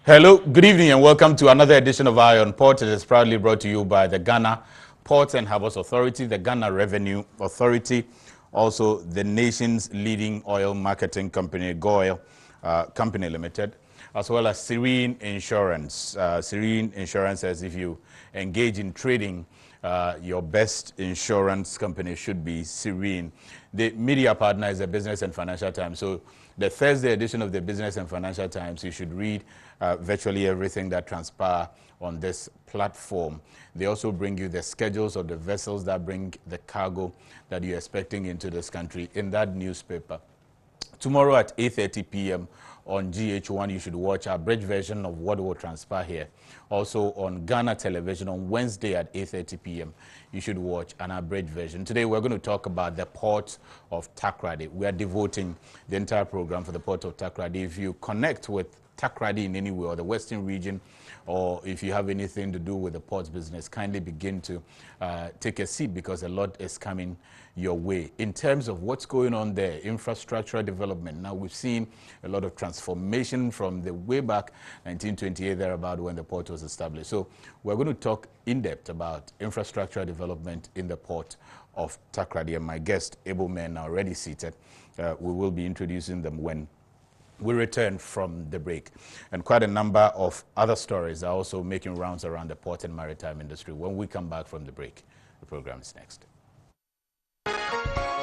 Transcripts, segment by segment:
Hello, good evening, and welcome to another edition of Eye on Port. It is proudly brought to you by the Ghana Ports and Harbours Authority, the Ghana Revenue Authority, also the nation's leading oil marketing company, GOIL Company Limited, as well as Serene Insurance. Serene Insurance says if you engage in trading, your best insurance company should be Serene. The media partner is the Business and Financial Times. So the Thursday edition of the Business and Financial Times, you should read virtually everything that transpires on this platform. They also bring you the schedules of the vessels that bring the cargo that you're expecting into this country in that newspaper. Tomorrow at 8:30 p.m. on GH1, you should watch our bridge version of what will transpire here. Also on Ghana Television on Wednesday at 8:30 p.m. you should watch an abridged version. Today we're going to talk about the port of TAKORADI. We are devoting the entire program for the port of TAKORADI. If you connect with TAKORADI in any way, or the Western region, or if you have anything to do with the ports business, kindly begin to take a seat, because a lot is coming your way. In terms of what's going on there, infrastructural development, now we've seen a lot of transformation from the way back 1928 thereabout when the port was established. So we're going to talk in depth about infrastructural development in the port of TAKORADI, and my guest, able men, are already seated. We will be introducing them when we return from the break. And quite a number of other stories are also making rounds around the port and maritime industry. When we come back from the break, the program is next.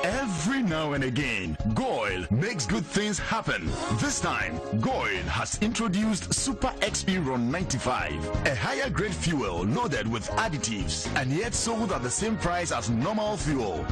Every now and again, GOIL makes good things happen. This time, GOIL has introduced Super XP Ron 95, a higher grade fuel loaded with additives and yet sold at the same price as normal fuel.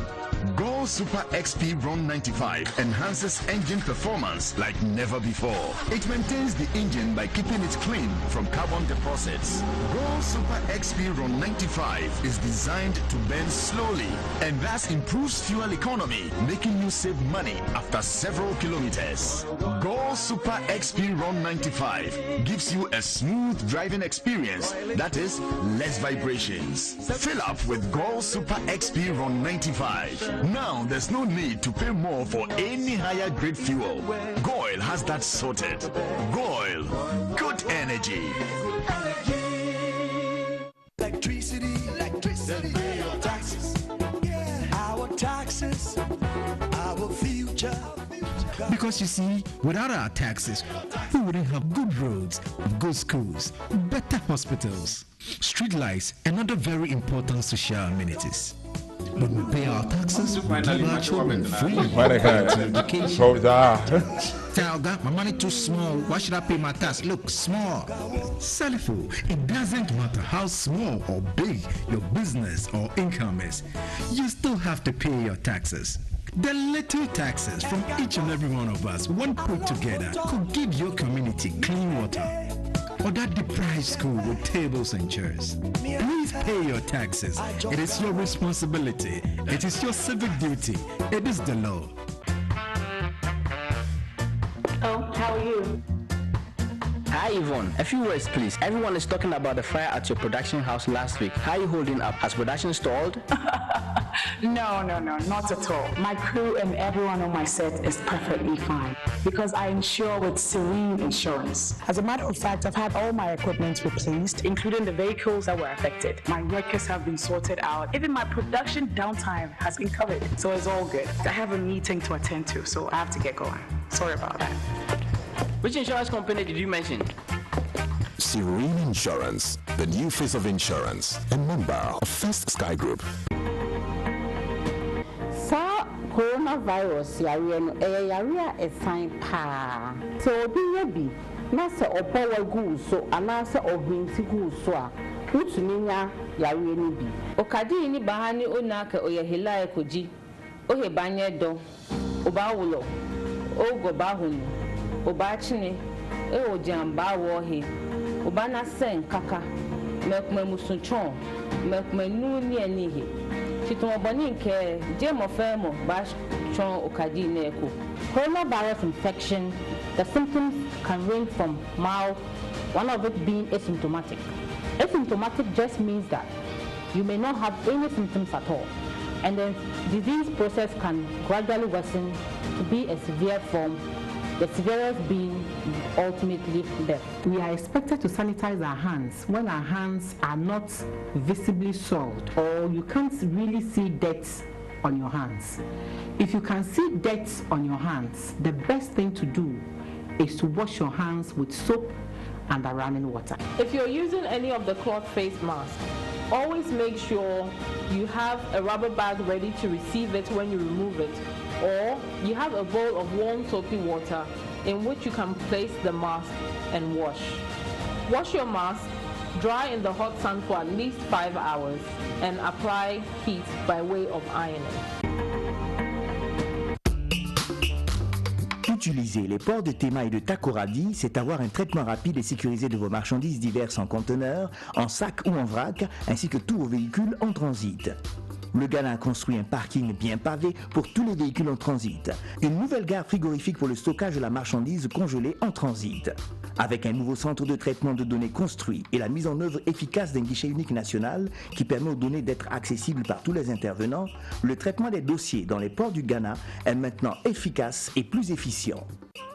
GOIL Super XP Ron 95 enhances engine performance like never before. It maintains the engine by keeping it clean from carbon deposits. GOIL Super XP Ron 95 is designed to burn slowly and thus improves fuel economy, making you save money after several kilometers. GOIL Super XP Ron 95 gives you a smooth driving experience, that is, less vibrations. Fill up with GOIL Super XP Ron 95. Now there's no need to pay more for any higher grade fuel. GOIL has that sorted. GOIL, good energy. Electricity, pay your taxes. Our taxes, our future. Because you see, without our taxes, we wouldn't have good roads, good schools, better hospitals, street lights, and other very important social amenities. When we pay our taxes, we give our children free education. Tell God, my money too small. Why should I pay my tax? Look, small. Salifo, it doesn't matter how small or big your business or income is. You still have to pay your taxes. The little taxes from each and every one of us, when put together, could give your community clean water, or that deprived school with tables and chairs. Please pay your taxes. It is your responsibility. It is your civic duty. It is the law. Oh, how are you? Hi, Yvonne. A few words, please. Everyone is talking about the fire at your production house last week. How are you holding up? Has production stalled? No, not at all. My crew and everyone on my set is perfectly fine because I insure with Serene Insurance. As a matter of fact, I've had all my equipment replaced, including the vehicles that were affected. My workers have been sorted out. Even my production downtime has been covered, so it's all good. I have a meeting to attend to, so I have to get going. Sorry about that. Which insurance company did you mention? Serene Insurance, the new face of insurance, a member of First Sky Group. Coronavirus area is fine pa. So be nasa opawa gu so anasa obinti gu so a utuninya yare ni bi. Okadi ni bahani onaka oyehila ekoji. Ohe banye do. Oba wulo. Ogo bahunu. Oba chine. E ojamba wohe. Oba na sen kaka. Mekme musunchon. Mekme nuni enihe. Coronavirus infection, the symptoms can range from mild, one of it being asymptomatic. Asymptomatic just means that you may not have any symptoms at all, and the disease process can gradually worsen to be a severe form the severest being ultimately death. We are expected to sanitize our hands when our hands are not visibly soiled or you can't really see dirt on your hands. If you can see dirt on your hands, the best thing to do is to wash your hands with soap and running water. If you're using any of the cloth face masks, always make sure you have a rubber bag ready to receive it when you remove it, or you have a bowl of warm soapy water in which you can place the mask and wash. Wash your mask, dry in the hot sun for at least 5 hours, and apply heat by way of ironing. Utiliser les ports de TEMA et de TAKORADI, c'est avoir un traitement rapide et sécurisé de vos marchandises diverses en conteneurs, en sac ou en vrac, ainsi que tous vos véhicules en transit. Le Ghana a construit un parking bien pavé pour tous les véhicules en transit. Une nouvelle gare frigorifique pour le stockage de la marchandise congelée en transit. Avec un nouveau centre de traitement de données construit et la mise en œuvre efficace d'un guichet unique national qui permet aux données d'être accessibles par tous les intervenants, le traitement des dossiers dans les ports du Ghana est maintenant efficace et plus efficient.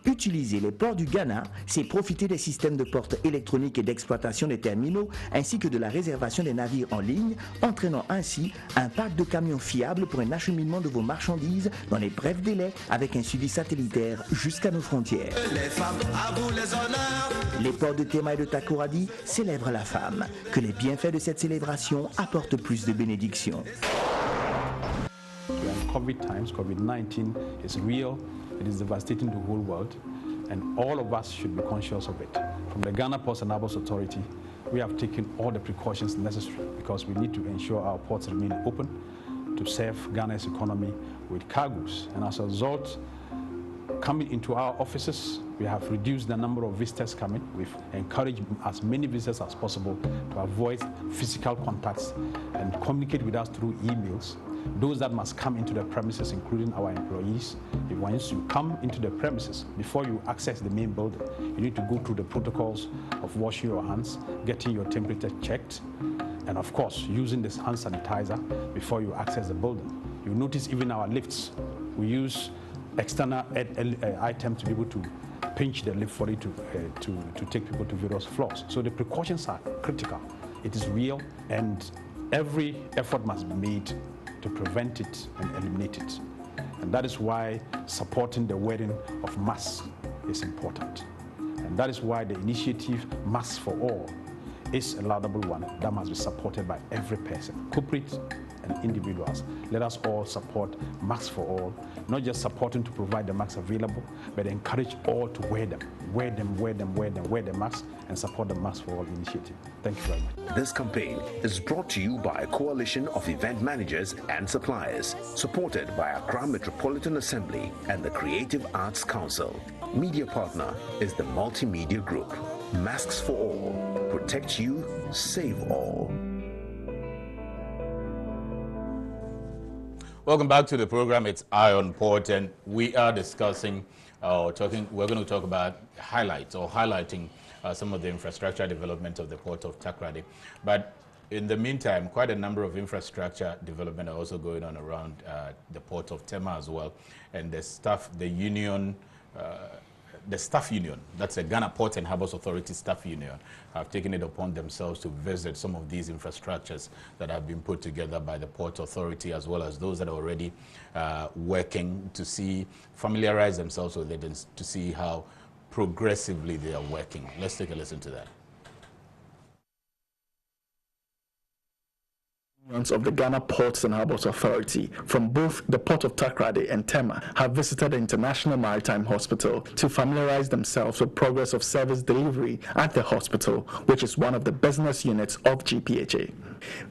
Utiliser les ports du Ghana, c'est profiter des systèmes de portes électroniques et d'exploitation des terminaux ainsi que de la réservation des navires en ligne, entraînant ainsi un parc de camions fiables pour un acheminement de vos marchandises dans les brefs délais avec un suivi satellitaire jusqu'à nos frontières. Les femmes, à vous les honneurs. Les ports de TEMA et de TAKORADI célèbrent la femme. Que les bienfaits de cette célébration apportent plus de bénédictions. COVID times, COVID-19 is real. It is devastating the whole world, and all of us should be conscious of it. From the Ghana Ports and Harbours Authority, we have taken all the precautions necessary because we need to ensure our ports remain open to serve Ghana's economy with cargoes. And as a result, coming into our offices, we have reduced the number of visitors coming. We've encouraged as many visitors as possible to avoid physical contacts and communicate with us through emails. Those that must come into the premises, including our employees, once you come into the premises, before you access the main building, you need to go through the protocols of washing your hands, getting your temperature checked, and of course, using this hand sanitizer before you access the building. You'll notice even our lifts, we use external items to be able to pinch the lift for it to take people to various floors. So the precautions are critical. It is real, and every effort must be made to prevent it and eliminate it. And that is why supporting the wearing of masks is important. And that is why the initiative Masks for All is a laudable one that must be supported by every person, corporate and individuals. Let us all support Masks for All, not just supporting to provide the masks available, but encourage all to wear them. Wear the masks, and support the Masks for All initiative. Thank you very much. This campaign is brought to you by a coalition of event managers and suppliers, supported by Accra Metropolitan Assembly and the Creative Arts Council. Media partner is the Multimedia Group. Masks for All. Protect you, save all. Welcome back to the program. It's Ion Port, and we are discussing we're going to talk about highlighting some of the infrastructure development of the port of Techra. But in the meantime, quite a number of infrastructure development are also going on around the port of Tema as well. And the staff union, that's the Ghana Ports and Harbours Authority staff union, have taken it upon themselves to visit some of these infrastructures that have been put together by the Port Authority, as well as those that are already working, to familiarize themselves with it and to see how progressively they are working. Let's take a listen to that. Of the Ghana Ports and Harbours Authority from both the Port of TAKORADI and Tema have visited the International Maritime Hospital to familiarize themselves with progress of service delivery at the hospital, which is one of the business units of GPHA.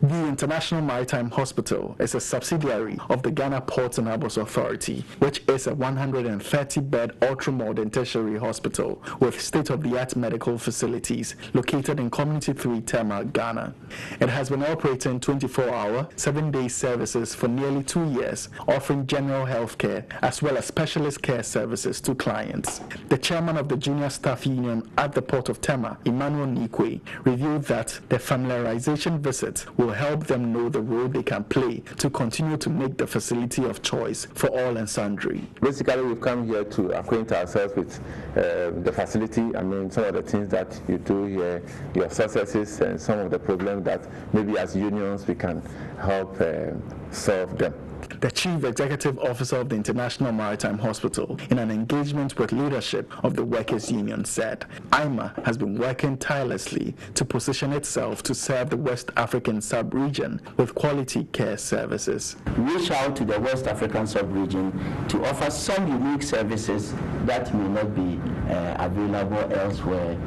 The International Maritime Hospital is a subsidiary of the Ghana Ports and Harbours Authority, which is a 130-bed ultra-modern tertiary hospital with state-of-the-art medical facilities located in Community 3, Tema, Ghana. It has been operating 24-hour, 7-day services for nearly 2 years, offering general health care as well as specialist care services to clients. The chairman of the Junior Staff Union at the Port of Tema, Emmanuel Nikwe, revealed that the familiarization visit project will help them know the role they can play to continue to make the facility of choice for all and sundry. Basically, we've come here to acquaint ourselves with the facility. I mean, some of the things that you do here, your successes, and some of the problems that maybe as unions we can help solve them. The Chief Executive Officer of the International Maritime Hospital, in an engagement with leadership of the Workers' Union, said IMAH has been working tirelessly to position itself to serve the West African sub-region with quality care services. Reach out to the West African sub-region to offer some unique services that may not be available elsewhere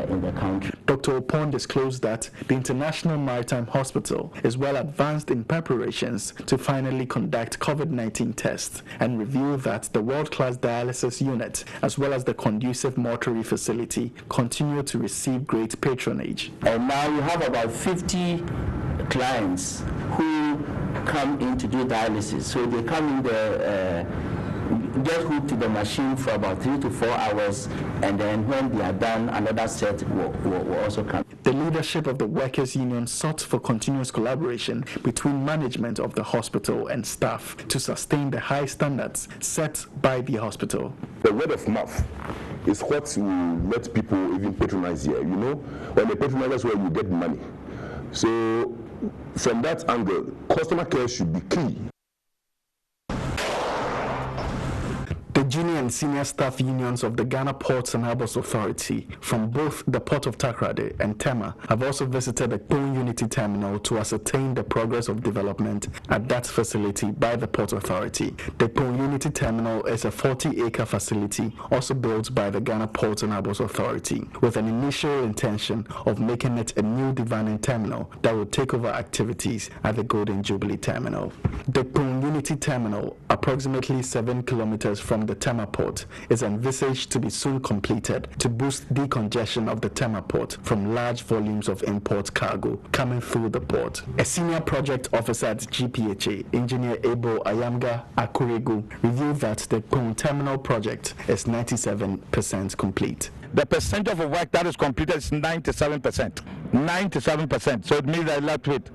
in the country. Dr. Opon disclosed that the International Maritime Hospital is well advanced in preparations to finally conduct COVID-19 tests and revealed that the world-class dialysis unit as well as the conducive mortuary facility continue to receive great patronage. And now you have about 50 clients who come in to do dialysis. So they come in there, get hooked to the machine for about 3 to 4 hours, and then when they are done, another set will also come. The leadership of the Workers' Union sought for continuous collaboration between management of the hospital and staff to sustain the high standards set by the hospital. The word of mouth is what will let people even patronize here. You know, when they patronize, that's where you get money. So from that angle, customer care should be key. The junior and senior staff unions of the Ghana Ports and Harbours Authority from both the Port of TAKORADI and TEMA have also visited the KPONE Unity Terminal to ascertain the progress of development at that facility by the Port Authority. The KPONE Unity Terminal is a 40-acre facility also built by the Ghana Ports and Harbours Authority with an initial intention of making it a new divining terminal that will take over activities at the Golden Jubilee Terminal. The KPONE Unity Terminal, approximately 7 kilometers from the TEMA port, is envisaged to be soon completed to boost decongestion of the TEMA port from large volumes of import cargo coming through the port. A senior project officer at GPHA, Engineer Ebo Ayamga Akuregu, revealed that the KPONE terminal project is 97% complete. The percentage of work that is completed is 97%. 97%. So it means that left with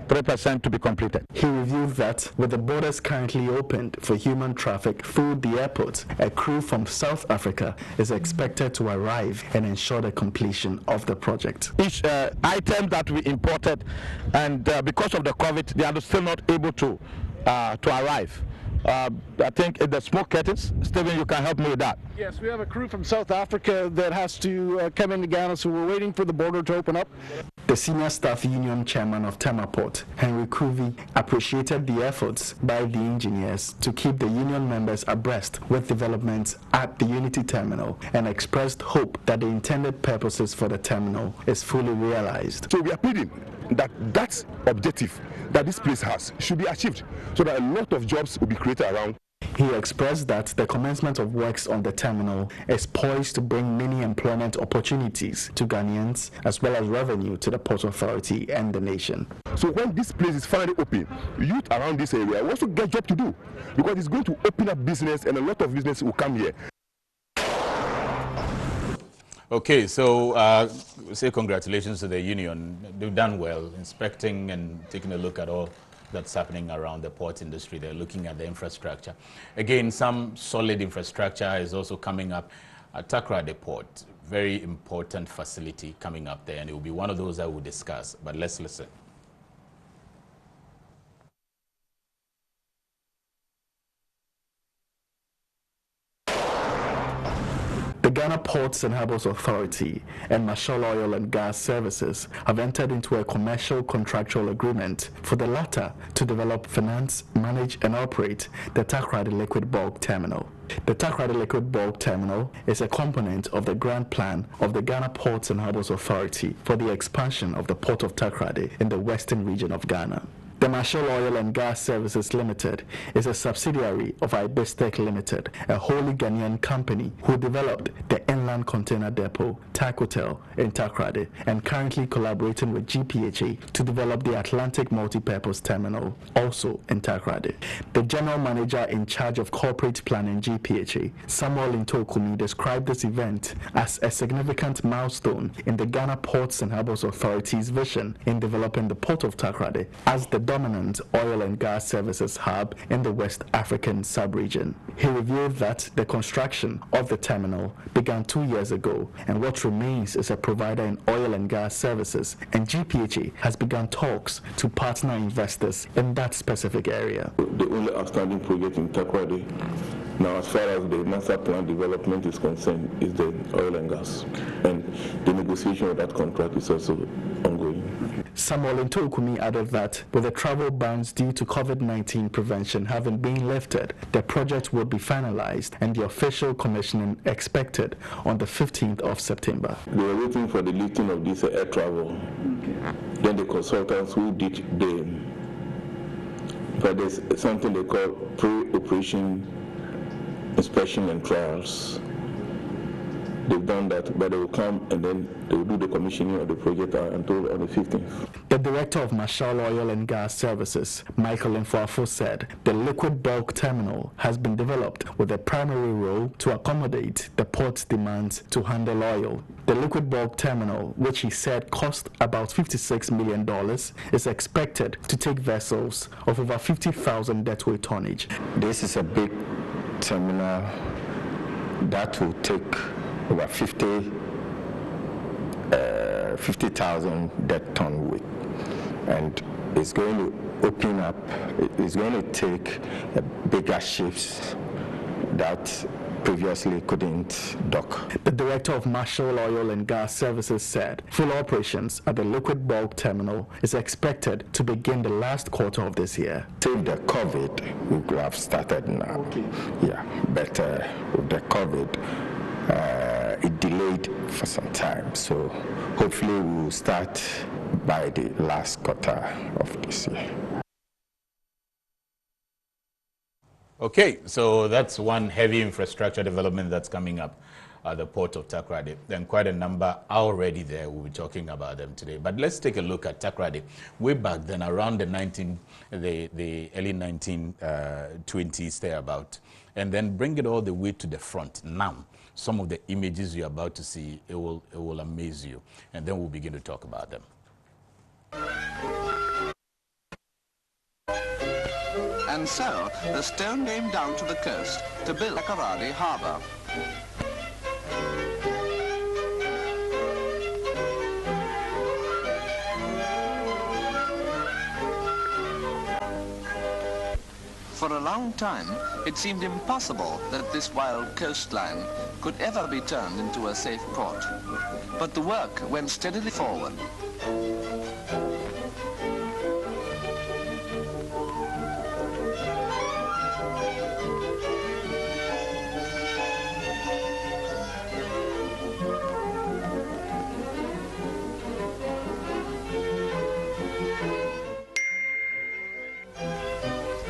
3% to be completed. He revealed that with the borders currently opened for human traffic through the airport, a crew from South Africa is expected to arrive and ensure the completion of the project. Each item that we imported, and because of the COVID, they are still not able to arrive. I think the smoke curtains, Stephen, you can help me with that. Yes, we have a crew from South Africa that has to come into Ghana, so we're waiting for the border to open up. The senior staff union chairman of TEMA Port, Henry Kuvi, appreciated the efforts by the engineers to keep the union members abreast with developments at the Unity Terminal and expressed hope that the intended purposes for the terminal is fully realized. So we are pleading that that objective that this place has should be achieved so that a lot of jobs will be created around. He expressed that the commencement of works on the terminal is poised to bring many employment opportunities to Ghanaians as well as revenue to the Port Authority and the nation. So when this place is finally open, youth around this area will also get job to do because it's going to open up business and a lot of business will come here. Okay, so say congratulations to the union. They've done well inspecting and taking a look at all that's happening around the port industry. They're looking at the infrastructure. Again, some solid infrastructure is also coming up at Techra Deport. Very important facility coming up there, and it will be one of those that we'll discuss. But let's listen. The Ghana Ports and Harbours Authority and Marshall Oil and Gas Services have entered into a commercial contractual agreement for the latter to develop, finance, manage and operate the TAKORADI Liquid Bulk Terminal. The TAKORADI Liquid Bulk Terminal is a component of the grand plan of the Ghana Ports and Harbours Authority for the expansion of the Port of TAKORADI in the western region of Ghana. The Marshall Oil and Gas Services Limited is a subsidiary of Ibistec Limited, a wholly Ghanaian company who developed the Inland Container Depot, TAKORADI, in TAKORADI, and currently collaborating with GPHA to develop the Atlantic Multipurpose Terminal, also in TAKORADI. The General Manager in charge of Corporate Planning GPHA, Samuel Intokumi, described this event as a significant milestone in the Ghana Ports and Harbours Authority's vision in developing the Port of TAKORADI as the dominant oil and gas services hub in the West African sub-region. He revealed that the construction of the terminal began 2 years ago, and what remains is a provider in oil and gas services, and GPHA has begun talks to partner investors in that specific area. The only outstanding project in TAKORADI now, as far as the master plan development is concerned, is the oil and gas, and the negotiation of that contract is also ongoing. Samuel Intokumi added that with the travel bans due to COVID-19 prevention having been lifted, the project will be finalized and the official commissioning expected on the 15th of September. They were waiting for the lifting of this air travel. Then the consultants who did there's something they call pre-operation inspection and trials. They've done that, but they will come and then they will do the commissioning of the project until on the 15th. The Director of Marshall Oil and Gas Services, Michael Infrafo, said the liquid bulk terminal has been developed with a primary role to accommodate the port's demands to handle oil. The liquid bulk terminal, which he said cost about $56 million, is expected to take vessels of over 50,000 deadweight tonnage. This is a big terminal that will take over 50,000 dead ton weight, and it's going to open up, it's going to take bigger ships that previously couldn't dock. The Director of Marshall Oil and Gas Services said full operations at the liquid bulk terminal is expected to begin the last quarter of this year. Till the COVID, we could have started now. Okay. Yeah, but with the COVID, it delayed for some time, so hopefully we will start by the last quarter of this year. Okay, so that's one heavy infrastructure development that's coming up at the port of TAKORADI. Then quite a number already there. We'll be talking about them today. But let's take a look at TAKORADI. Way back then, around the early 1920s thereabout, and then bring it all the way to the front. Now, some of the images you're about to see, it will amaze you. And then we'll begin to talk about them. And so, the stone came down to the coast to build TAKORADI Harbour. For a long time, it seemed impossible that this wild coastline could ever be turned into a safe port. But the work went steadily forward.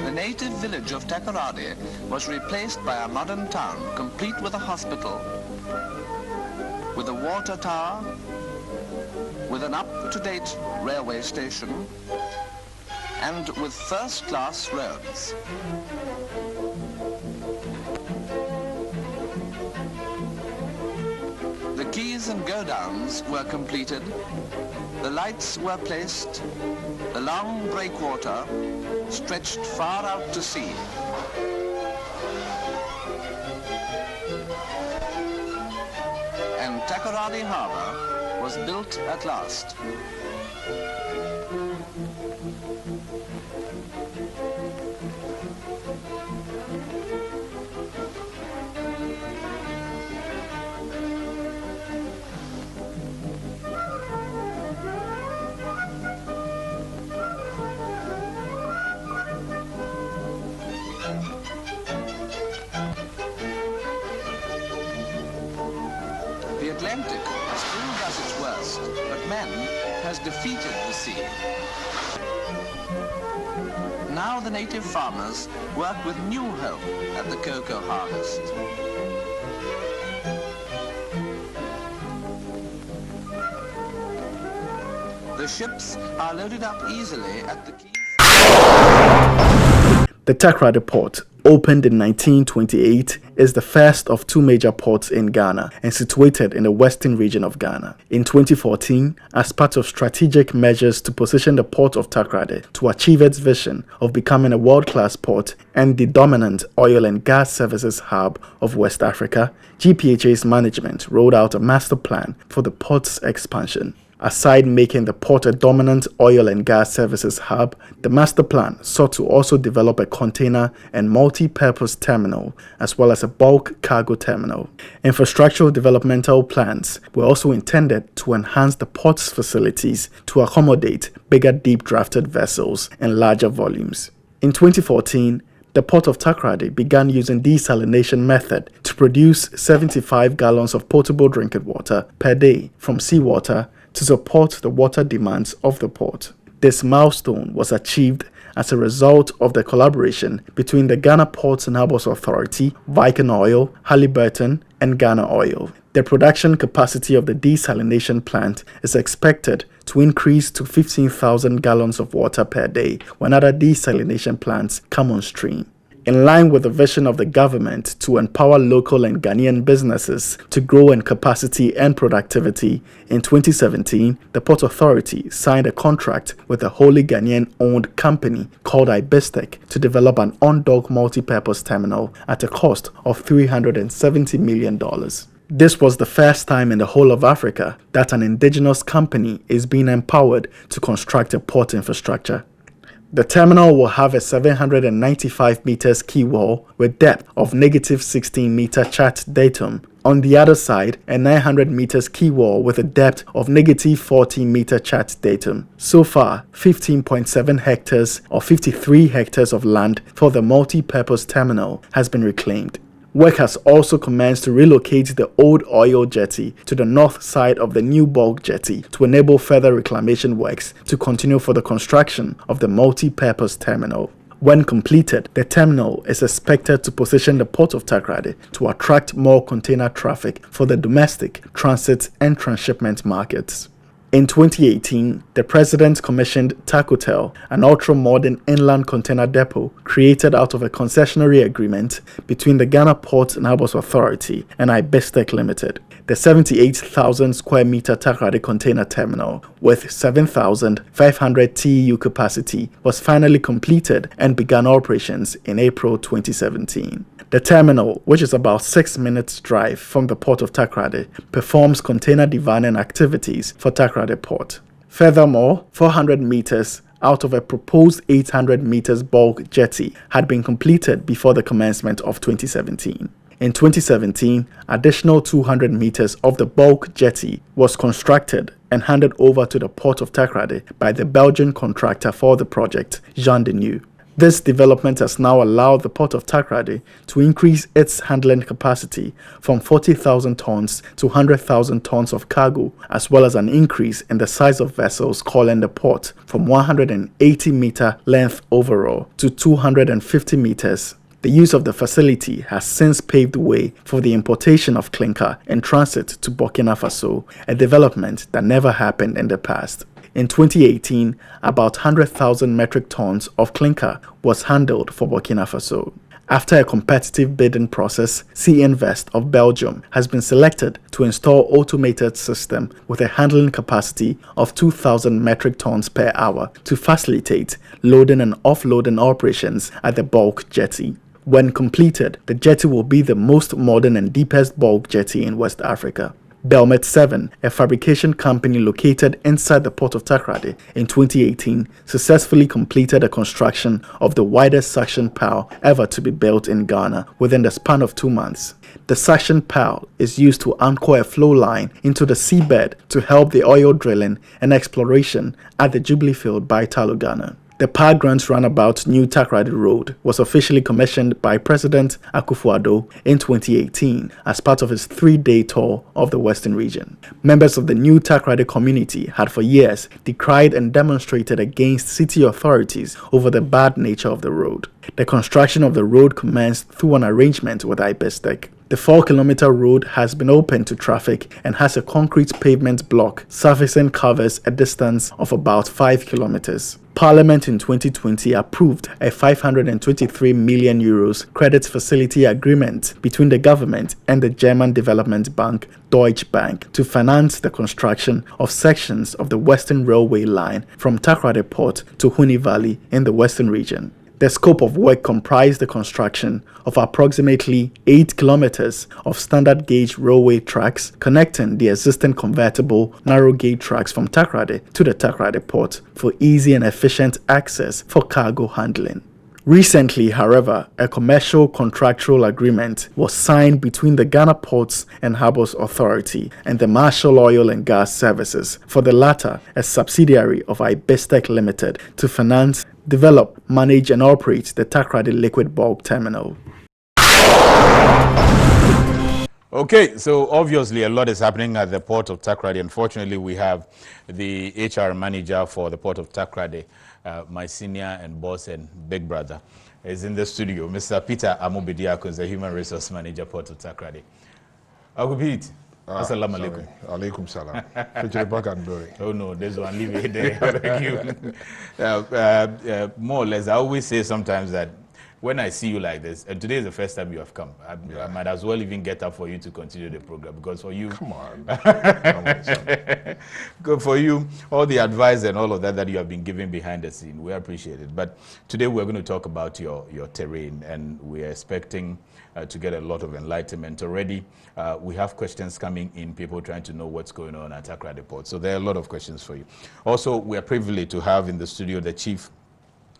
The native village of TAKORADI was replaced by a modern town complete with a hospital, with a water tower, with an up-to-date railway station, and with first-class roads. The quays and go-downs were completed, the lights were placed, the long breakwater stretched far out to sea. And TAKORADI Harbour was built at last. The Atlantic still does its worst, but man has defeated the sea. Now the native farmers work with new hope at the cocoa harvest. The ships are loaded up easily at the quay. The Techra Deport, opened in 1928, is the first of two major ports in Ghana and situated in the western region of Ghana. In 2014, as part of strategic measures to position the port of TAKORADI to achieve its vision of becoming a world-class port and the dominant oil and gas services hub of West Africa, GPHA's management rolled out a master plan for the port's expansion. Aside making the port a dominant oil and gas services hub, the master plan sought to also develop a container and multi-purpose terminal as well as a bulk cargo terminal. Infrastructural developmental plans were also intended to enhance the port's facilities to accommodate bigger deep-drafted vessels and larger volumes. In 2014, the port of TAKORADI began using desalination method to produce 75 gallons of potable drinking water per day from seawater to support the water demands of the port. This milestone was achieved as a result of the collaboration between the Ghana Ports and Harbours Authority, Viking Oil, Halliburton, and Ghana Oil. The production capacity of the desalination plant is expected to increase to 15,000 gallons of water per day when other desalination plants come on stream. In line with the vision of the government to empower local and Ghanaian businesses to grow in capacity and productivity, in 2017, the Port Authority signed a contract with a wholly Ghanaian-owned company called Ibistek to develop an on-dock multi-purpose terminal at a cost of $370 million. This was the first time in the whole of Africa that an indigenous company is being empowered to construct a port infrastructure. The terminal will have a 795 meters quay wall with depth of -16 meter chart datum. On the other side, a 900 meters quay wall with a depth of -14 meter chart datum. So far, 15.7 hectares or 53 hectares of land for the multi-purpose terminal has been reclaimed. Work has also commenced to relocate the old oil jetty to the north side of the new bulk jetty to enable further reclamation works to continue for the construction of the multi-purpose terminal. When completed, the terminal is expected to position the port of TAKORADI to attract more container traffic for the domestic, transit, and transshipment markets. In 2018, the President commissioned TAKOTEL, an ultra-modern inland container depot created out of a concessionary agreement between the Ghana Ports and Harbours Authority and Ibistek Limited. The 78,000 square meter TAKORADI container terminal with 7,500 TEU capacity was finally completed and began operations in April 2017. The terminal, which is about 6 minutes drive from the port of TAKORADI, performs container devaning activities for TAKORADI port. Furthermore, 400 meters out of a proposed 800 meters bulk jetty had been completed before the commencement of 2017. In 2017, additional 200 meters of the bulk jetty was constructed and handed over to the port of TAKORADI by the Belgian contractor for the project, Jean Deneu. This development has now allowed the port of TAKORADI to increase its handling capacity from 40,000 tons to 100,000 tons of cargo, as well as an increase in the size of vessels calling the port from 180 meter length overall to 250 meters. The use of the facility has since paved the way for the importation of clinker in transit to Burkina Faso, a development that never happened in the past. In 2018, about 100,000 metric tons of clinker was handled for Burkina Faso. After a competitive bidding process, Invest of Belgium has been selected to install automated system with a handling capacity of 2,000 metric tons per hour to facilitate loading and offloading operations at the bulk jetty. When completed, the jetty will be the most modern and deepest bulk jetty in West Africa. Belmet 7, a fabrication company located inside the port of TAKORADI in 2018, successfully completed the construction of the widest suction pile ever to be built in Ghana within the span of 2 months. The suction pile is used to anchor a flow line into the seabed to help the oil drilling and exploration at the Jubilee Field by Talu, Ghana. The Park Grants Roundabout New TAKORADI Road was officially commissioned by President Akufo-Addo in 2018 as part of his 3-day tour of the Western region. Members of the New TAKORADI community had for years decried and demonstrated against city authorities over the bad nature of the road. The construction of the road commenced through an arrangement with IBESTEC. The 4-kilometer road has been open to traffic and has a concrete pavement block surfacing covers a distance of about 5 kilometers. Parliament in 2020 approved a 523 million euros credit facility agreement between the government and the German development bank Deutsche Bank to finance the construction of sections of the Western Railway line from Techra Deport to Huni Valley in the Western region. The scope of work comprised the construction of approximately 8 kilometers of standard gauge railway tracks connecting the existing convertible narrow gauge tracks from TAKORADI to the Techra Deport for easy and efficient access for cargo handling. Recently, however, a commercial contractual agreement was signed between the Ghana Ports and Harbours Authority and the Marshall Oil and Gas Services, for the latter a subsidiary of IBESTEC Limited, to finance, develop, manage and operate the TAKORADI liquid bulk terminal. Okay, so obviously a lot is happening at the port of TAKORADI. Unfortunately, we have the HR manager for the port of TAKORADI, my senior and boss and big brother, is in the studio. Mr. Peter Amobidiako is the human resource manager, port of TAKORADI. Pete, assalamu alaikum. Alaikum salam. Oh no, there's one leave it there. More or less, I always say sometimes that when I see you like this, and today is the first time you have come, I might as well even get up for you to continue the program, because for you, come on, good for you, all the advice and all of that you have been giving behind the scene, we appreciate it. But today we're going to talk about your terrain, and we're expecting to get a lot of enlightenment already. We have questions coming in, people trying to know what's going on at Techra Deport. So there are a lot of questions for you. Also, we are privileged to have in the studio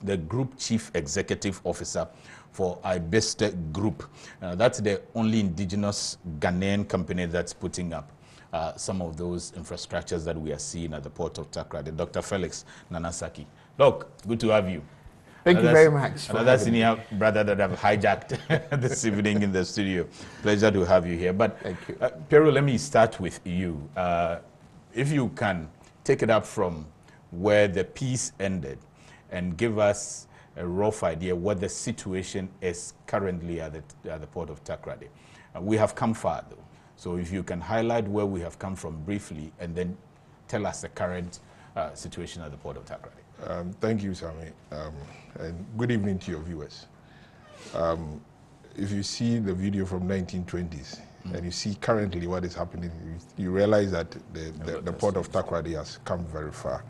the Group Chief Executive Officer for IBESTEC Group. That's the only indigenous Ghanaian company that's putting up some of those infrastructures that we are seeing at the port of TAKORADI. Dr. Felix Nanasaki. Doc, good to have you. Thank you very much. Another senior brother that I've hijacked this evening in the studio. Pleasure to have you here. But thank you. Pero, let me start with you. If you can take it up from where the peace ended, and give us a rough idea what the situation is currently at the port of TAKORADI. We have come far, though. So if you can highlight where we have come from briefly, and then tell us the current situation at the port of TAKORADI. Thank you, Sami, and good evening to your viewers. If you see the video from 1920s, and you see currently what is happening, you realize that the port of TAKORADI has come very far.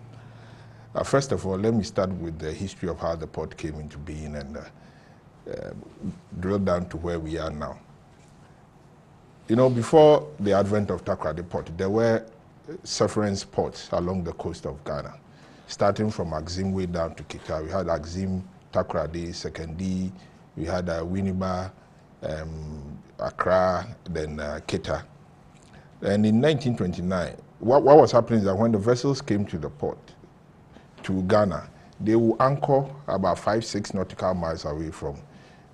First of all, let me start with the history of how the port came into being and drill down to where we are now. You know, before the advent of TAKORADI port, there were reference ports along the coast of Ghana, starting from Axim way down to Kita. We had Axim, TAKORADI, Sekendi, we had Winneba, Accra, then Kita. And in 1929, what was happening is that when the vessels came to the port, to Ghana, they will anchor about 5-6 nautical miles away from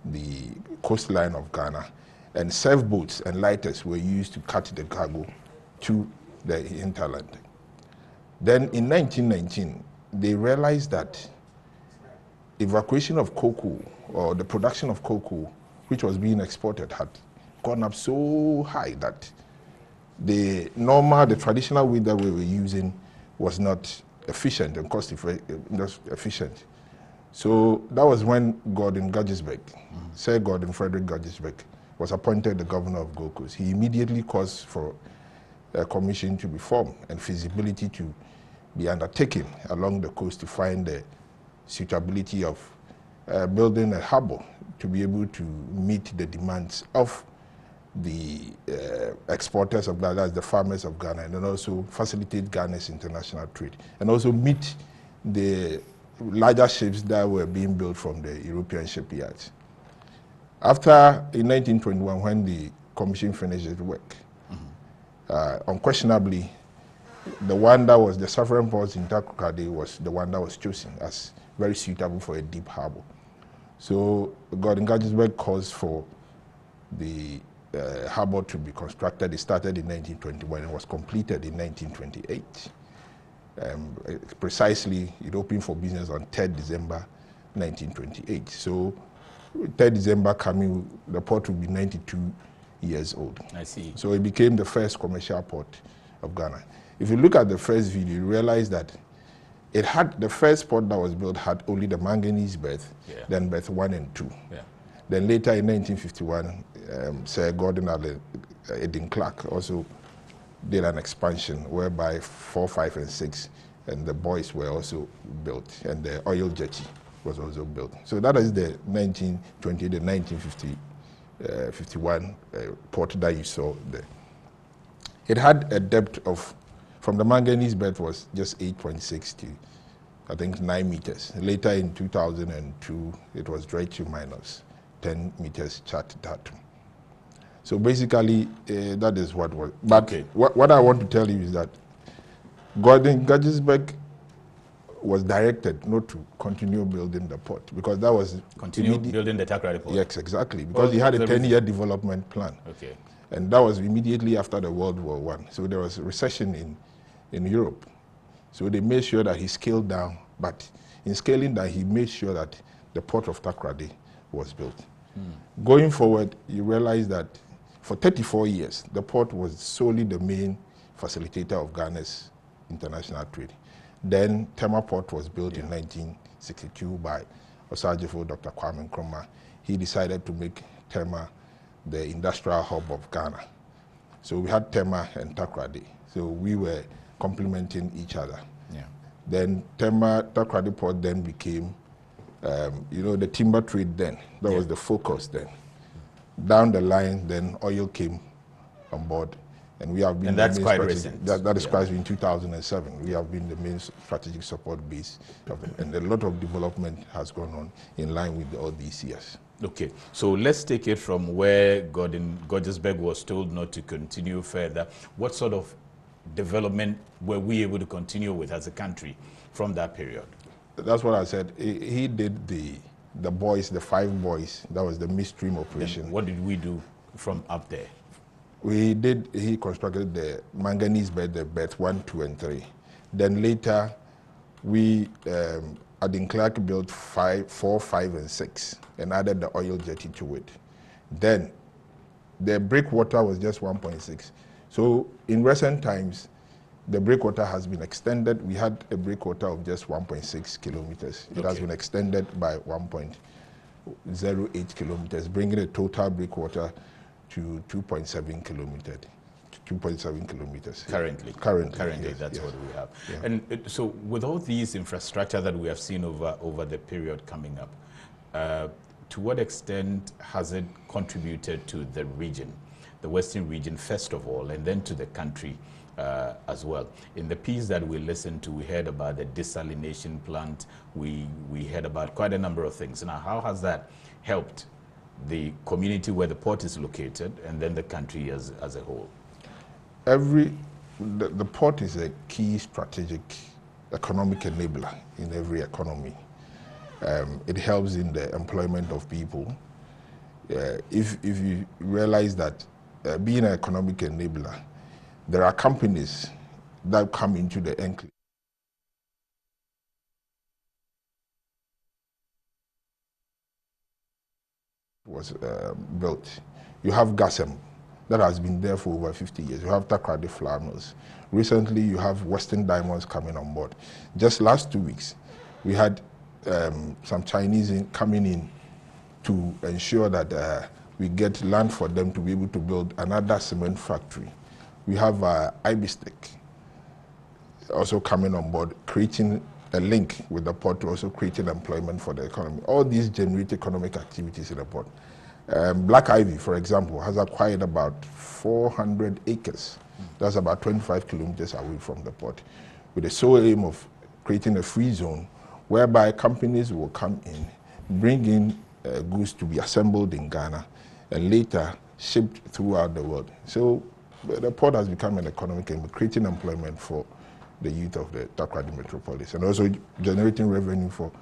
the coastline of Ghana, and surf boats and lighters were used to cut the cargo to the hinterland. Then in 1919, they realized that evacuation of cocoa, or the production of cocoa, which was being exported, had gone up so high that the traditional way that we were using was not efficient and cost efficient. So that was when Gordon Gaggisberg, Sir Gordon Frederick Gaggisberg, was appointed the governor of Gold Coast. He immediately caused for a commission to be formed and feasibility to be undertaken along the coast to find the suitability of building a harbor to be able to meet the demands of the exporters of Ghana, the farmers of Ghana, and then also facilitate Ghana's international trade, and also meet the larger ships that were being built from the European shipyards. After, in 1921, when the commission finished its work, unquestionably, the one that was the sovereign port in TAKORADI was the one that was chosen as very suitable for a deep harbor. So Gordon Gaggisberg calls for the harbor to be constructed. It started in 1921 and was completed in 1928. Precisely, it opened for business on 3rd December 1928. So 3rd December coming, the port will be 92 years old. I see. So it became the first commercial port of Ghana. If you look at the first video, you realize that it had, the first port that was built had only the manganese berth, then berth 1 and 2. Then later in 1951, Sir Gordon Edin Clark also did an expansion whereby 4, 5, and 6, and the buoys were also built, and the oil jetty was also built. So that is the 1920, the 1951 port that you saw there. It had a depth of, from the manganese bed was just 8.6 to, I think, 9 meters. Later in 2002, it was dredged to minus 10 meters chart datum. So basically, that is what was. But what I want to tell you is that Gordon Guggisberg was directed not to continue building the port, because that was continue building the TAKORADI port. Yes, exactly, because he had a 10-year development plan. Okay. And that was immediately after the World War I. So there was a recession in Europe. So they made sure that he scaled down, but in scaling down, he made sure that the port of TAKORADI was built. Going forward, you realize that for 34 years, the port was solely the main facilitator of Ghana's international trade. Then Tema Port was built in 1962 by Osajifo Dr. Kwame Nkrumah. He decided to make Tema the industrial hub of Ghana. So we had Tema and TAKORADI. So we were complementing each other. Then TAKORADI Port then became, the timber trade then. That was the focus then. Down the line, then oil came on board. And we have been. And that's quite recent. That is quite in 2007. We have been the main strategic support base, and a lot of development has gone on in line with all these years. Okay, so let's take it from where Gordon Guggisberg was told not to continue further. What sort of development were we able to continue with as a country from that period? That's what I said. He did the buoys, the 5 buoys. That was the midstream operation. And what did we do from up there? He constructed the manganese bed, the berth 1, 2, and 3. Then later, we, Edin Clark built 4, 5, and 6, and added the oil jetty to it. Then, the breakwater was just 1.6. So, in recent times, the breakwater has been extended. We had a breakwater of just 1.6 kilometers. It has been extended by 1.08 kilometers, bringing the total breakwater to 2.7 kilometers. Currently, yes, that's what we have. Yeah. And so, with all these infrastructure that we have seen over the period coming up, to what extent has it contributed to the region, the Western region first of all, and then to the country as well? In the piece that we listened to, we heard about the desalination plant. We heard about quite a number of things. Now, how has that helped the community where the port is located, and then the country as a whole? The port is a key strategic economic enabler in every economy. It helps in the employment of people. If you realize that being an economic enabler, there are companies that come into the enclave. Was built. You have Gassem, that has been there for over 50 years. You have TAKORADI flour mills. Recently, you have Western Diamonds coming on board. Just last 2 weeks, we had some Chinese coming in to ensure that we get land for them to be able to build another cement factory. We have Ibistek also coming on board, creating a link with the port to also creating employment for the economy. All these generate economic activities in the port. Black Ivy, for example, has acquired about 400 acres. That's about 25 kilometers away from the port, with the sole aim of creating a free zone whereby companies will come in, bring in goods to be assembled in Ghana, and later shipped throughout the world. So the port has become an economic and creating employment for the youth of the TAKORADI metropolis, and also generating revenue for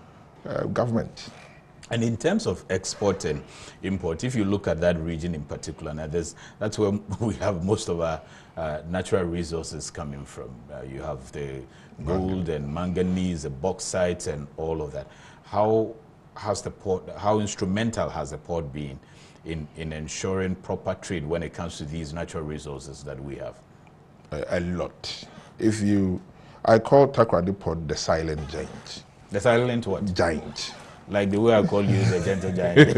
government. And in terms of export and import, if you look at that region in particular, now that's where we have most of our natural resources coming from. You have the gold and manganese, the bauxite, and all of that. How has the port, how instrumental has the port been in ensuring proper trade when it comes to these natural resources that we have? A lot. I call TAKORADI Port the silent giant. The silent what? Giant. Like the way I call you the gentle giant.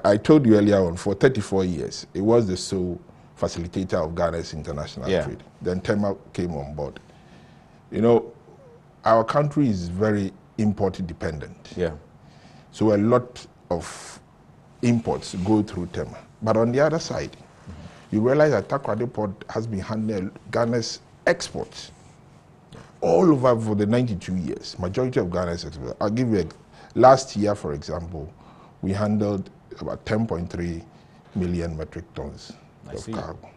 I told you earlier on, for 34 years, it was the sole facilitator of Ghana's international trade. Then Techra came on board. Our country is very import dependent. Yeah. So a lot of imports go through Techra. But on the other side, you realize that TAKORADI Port has been handling Ghana's exports all over for the 92 years. Majority of Ghana's exports. I'll give you last year, for example, we handled about 10.3 million metric tons of cargo.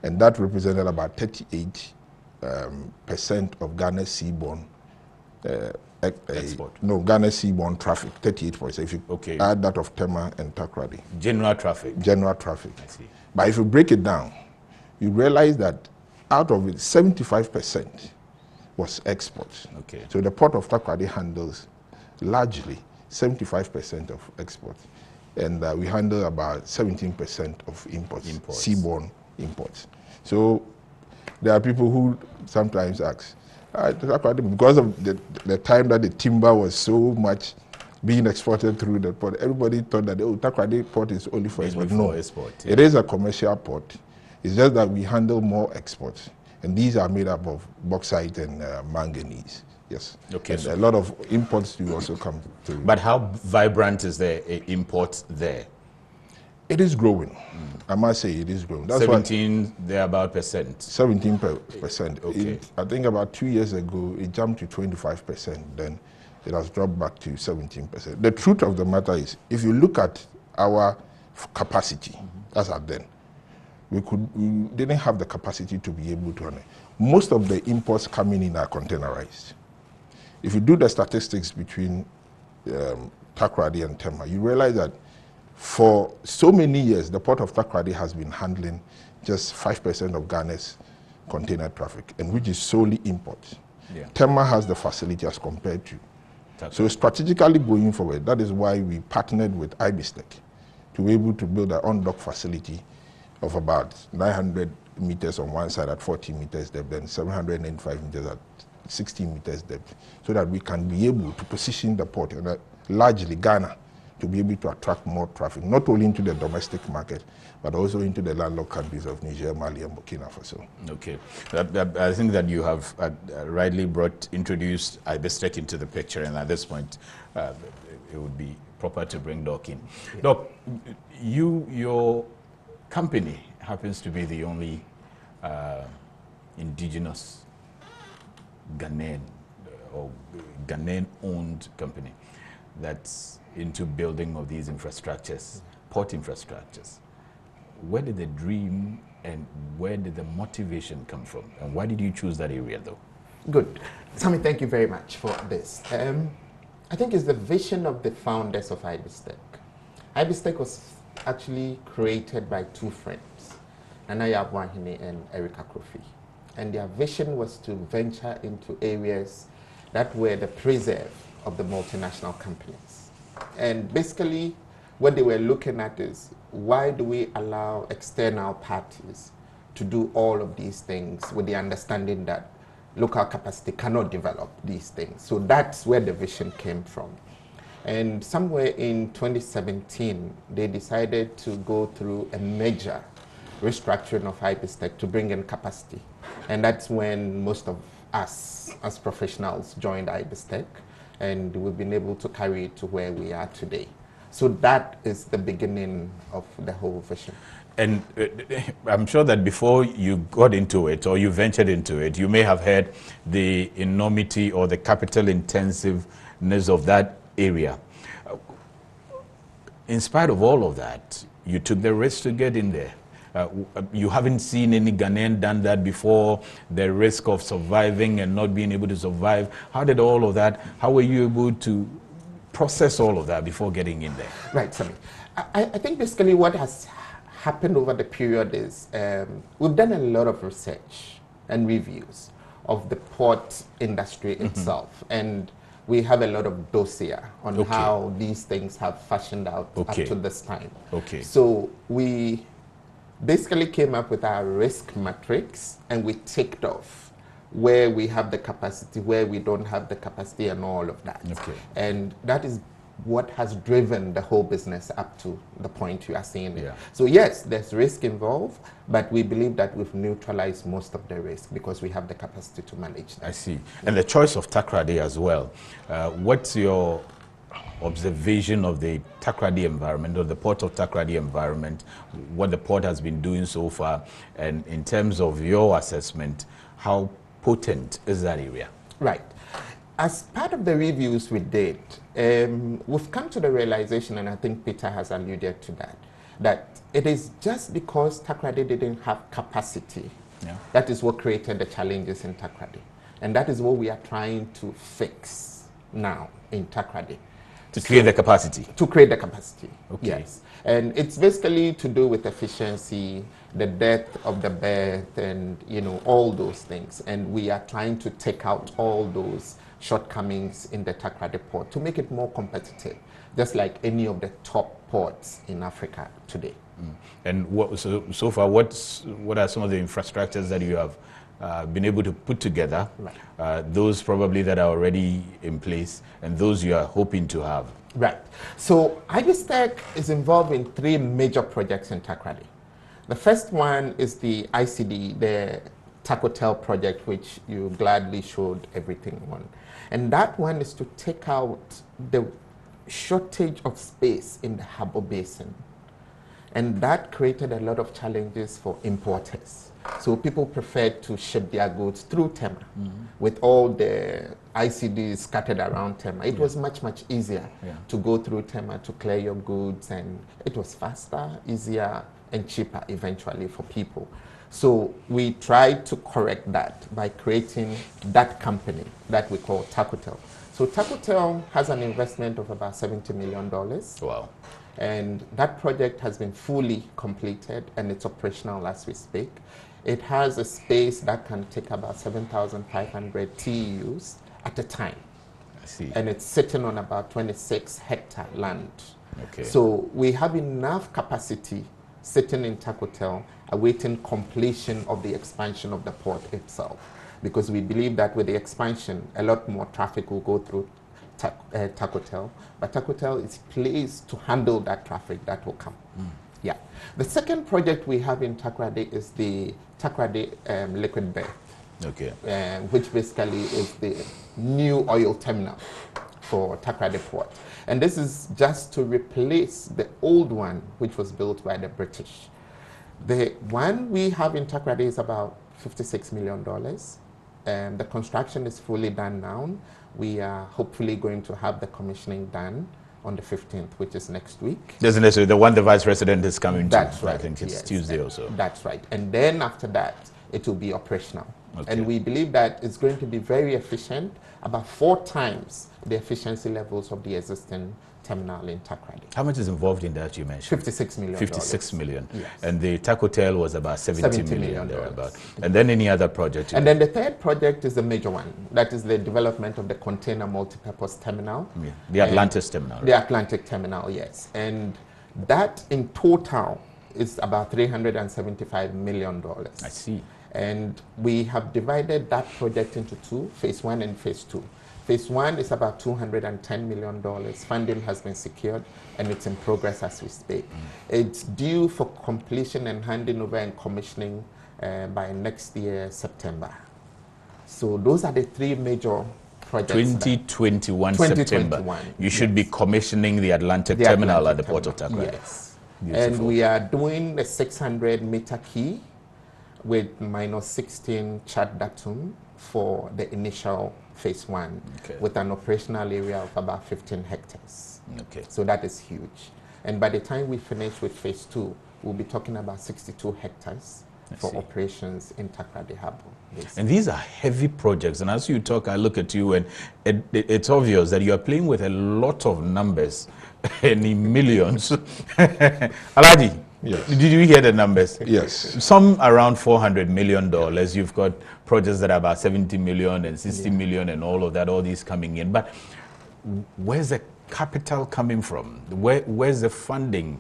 And that represented about 38% of Ghana's seaborne export. No, Ghana's seaborne traffic, 38%. If you add that of Techra and TAKORADI. General traffic. General traffic. I see. But if you break it down, you realize that out of it, 75% was exports. Okay. So the port of TAKORADI handles largely 75% of exports. And we handle about 17% of imports, seaborne imports. So there are people who sometimes ask, because of the time that the timber was so much being exported through the port, everybody thought that TAKORADI Port is only for export. No, it is a commercial port. It's just that we handle more exports. And these are made up of bauxite and manganese. Yes. Okay. And a lot of imports do also come through. But how vibrant is the import there? It is growing. I must say it is growing. That's 17 thereabout percent. 17%. Okay. I think about 2 years ago, it jumped to 25%. Then it has dropped back to 17%. The truth of the matter is, if you look at our capacity, as at then, we didn't have the capacity to be able to handle. Most of the imports coming in are containerized. If you do the statistics between TAKORADI and Techra, you realize that for so many years, the port of TAKORADI has been handling just 5% of Ghana's container traffic, and which is solely imports. Yeah. Techra has the facility as compared to. So strategically going forward, that is why we partnered with IBISTEC to be able to build an on-dock facility of about 900 meters on one side at 40 meters depth, then 795 meters at 60 meters depth, so that we can be able to position the port, largely Ghana, to be able to attract more traffic, not only into the domestic market, but also into the landlocked countries of Niger, Mali, and Burkina Faso. Okay. I think that you have rightly introduced IBISTEC into the picture, and at this point, it would be proper to bring Doc in. Yeah. Doc, your company happens to be the only indigenous Ghanaian or Ghanaian-owned company that's into building of these infrastructures, port infrastructures. Where did the dream and where did the motivation come from? And why did you choose that area, though? Good. Sammy, thank you very much for this. I think it's the vision of the founders of IBISTEC. IBISTEC was actually created by two friends, Nanaya Abwahine and Erica Kofi. And their vision was to venture into areas that were the preserve of the multinational companies. And basically, what they were looking at is, why do we allow external parties to do all of these things with the understanding that local capacity cannot develop these things? So that's where the vision came from. And somewhere in 2017, they decided to go through a major restructuring of IBISTEC to bring in capacity. And that's when most of us as professionals joined IBISTEC, and we've been able to carry it to where we are today. So that is the beginning of the whole vision. And I'm sure that before you got into it or you ventured into it, you may have heard the enormity or the capital intensiveness of that area. In spite of all of that, you took the risk to get in there. You haven't seen any Ghanaian done that before, the risk of surviving and not being able to survive. How did all of that, how were you able to process all of that before getting in there? Right, Sammy. I think basically what has happened over the period is we've done a lot of research and reviews of the port industry itself. And we have a lot of dossier on Okay. how these things have fashioned out Okay. up to this time. Okay. So we basically came up with our risk matrix, and we ticked off where we have the capacity, where we don't have the capacity, and all of that. Okay. And that is what has driven the whole business up to the point you are seeing it. Yeah. So yes, there's risk involved, but we believe that we've neutralized most of the risk because we have the capacity to manage that. I see. And the choice of TAKORADI as well. What's your observation of the TAKORADI environment, or the port of TAKORADI environment, what the port has been doing so far, and in terms of your assessment, how potent is that area? Right. As part of the reviews we did, we've come to the realization, and I think Peter has alluded to that, that it is just because TAKORADI didn't have capacity. Yeah. That is what created the challenges in TAKORADI. And that is what we are trying to fix now in TAKORADI. To create the capacity? To create the capacity, Okay. yes. And it's basically to do with efficiency, the depth of the berth, and all those things. And we are trying to take out all those shortcomings in the TAKORADI port to make it more competitive, just like any of the top ports in Africa today. And so far, what are some of the infrastructures that you have been able to put together? Right. Those probably that are already in place, and those you are hoping to have. Right. So IBISTEC is involved in 3 major projects in TAKORADI. The first one is the ICD, the TAKOTEL project, which you gladly showed everything on. And that one is to take out the shortage of space in the Harbor Basin. And that created a lot of challenges for importers. So people preferred to ship their goods through Tema. With all the ICDs scattered around Tema. It was much, much easier to go through Tema to clear your goods, and it was faster, easier, and cheaper eventually for people. So we tried to correct that by creating that company that we call TAKOTEL. So TAKOTEL has an investment of about $70 million. Wow. And that project has been fully completed, and it's operational as we speak. It has a space that can take about 7,500 TEUs at a time. I see. And it's sitting on about 26 hectare land. Okay. So we have enough capacity sitting in TAKOTEL, awaiting completion of the expansion of the port itself. Because we believe that with the expansion, a lot more traffic will go through TAKOTEL, but TAKOTEL is placed to handle that traffic that will come. Yeah. The second project we have in TAKORADI is the TAKORADI liquid berth, okay, which basically is the new oil terminal for TAKORADI port. And this is just to replace the old one, which was built by the British. The one we have in TAKORADI is about $56 million. The construction is fully done now. We are hopefully going to have the commissioning done on the 15th, which is next week. Doesn't necessarily the one the Vice President is coming That's to. right. I think it's yes. Tuesday or so. That's right. And then after that, it will be operational. Okay. And we believe that it's going to be very efficient, about 4 times the efficiency levels of the existing terminal in TAKORADI. How much is involved in that you mentioned? $56 million. 56 million. Yes. And the TAKOTEL was about 70 million thereabout. And then any other project? And then the third project is the major one. That is the development of the container multipurpose terminal. Yeah. The Atlantis terminal. Right? The Atlantic terminal, yes. And that in total is about $375 million. I see. And we have divided that project into 2, phase 1 and phase 2. Phase 1 is about $210 million. Funding has been secured, and it's in progress as we speak. It's due for completion and handing over and commissioning by next year, September. So those are the 3 major projects. 2021 September. You should be commissioning the Atlantic terminal at the port of TAKORADI. Yes. Beautiful. And we are doing a 600-meter quay with -16 chat datum for the initial phase 1, with an operational area of about 15 hectares. Okay. So that is huge. And by the time we finish with phase 2, we'll be talking about 62 hectares for operations in TAKORADI Harbour. And these are heavy projects. And as you talk, I look at you, and it's obvious that you are playing with a lot of numbers and in millions. Aladi, Yes. Did you hear the numbers? Yes. Some around $400 million. You've got projects that are about 70 million and 60 million and all of that, all these coming in. But where's the capital coming from? Where's the funding?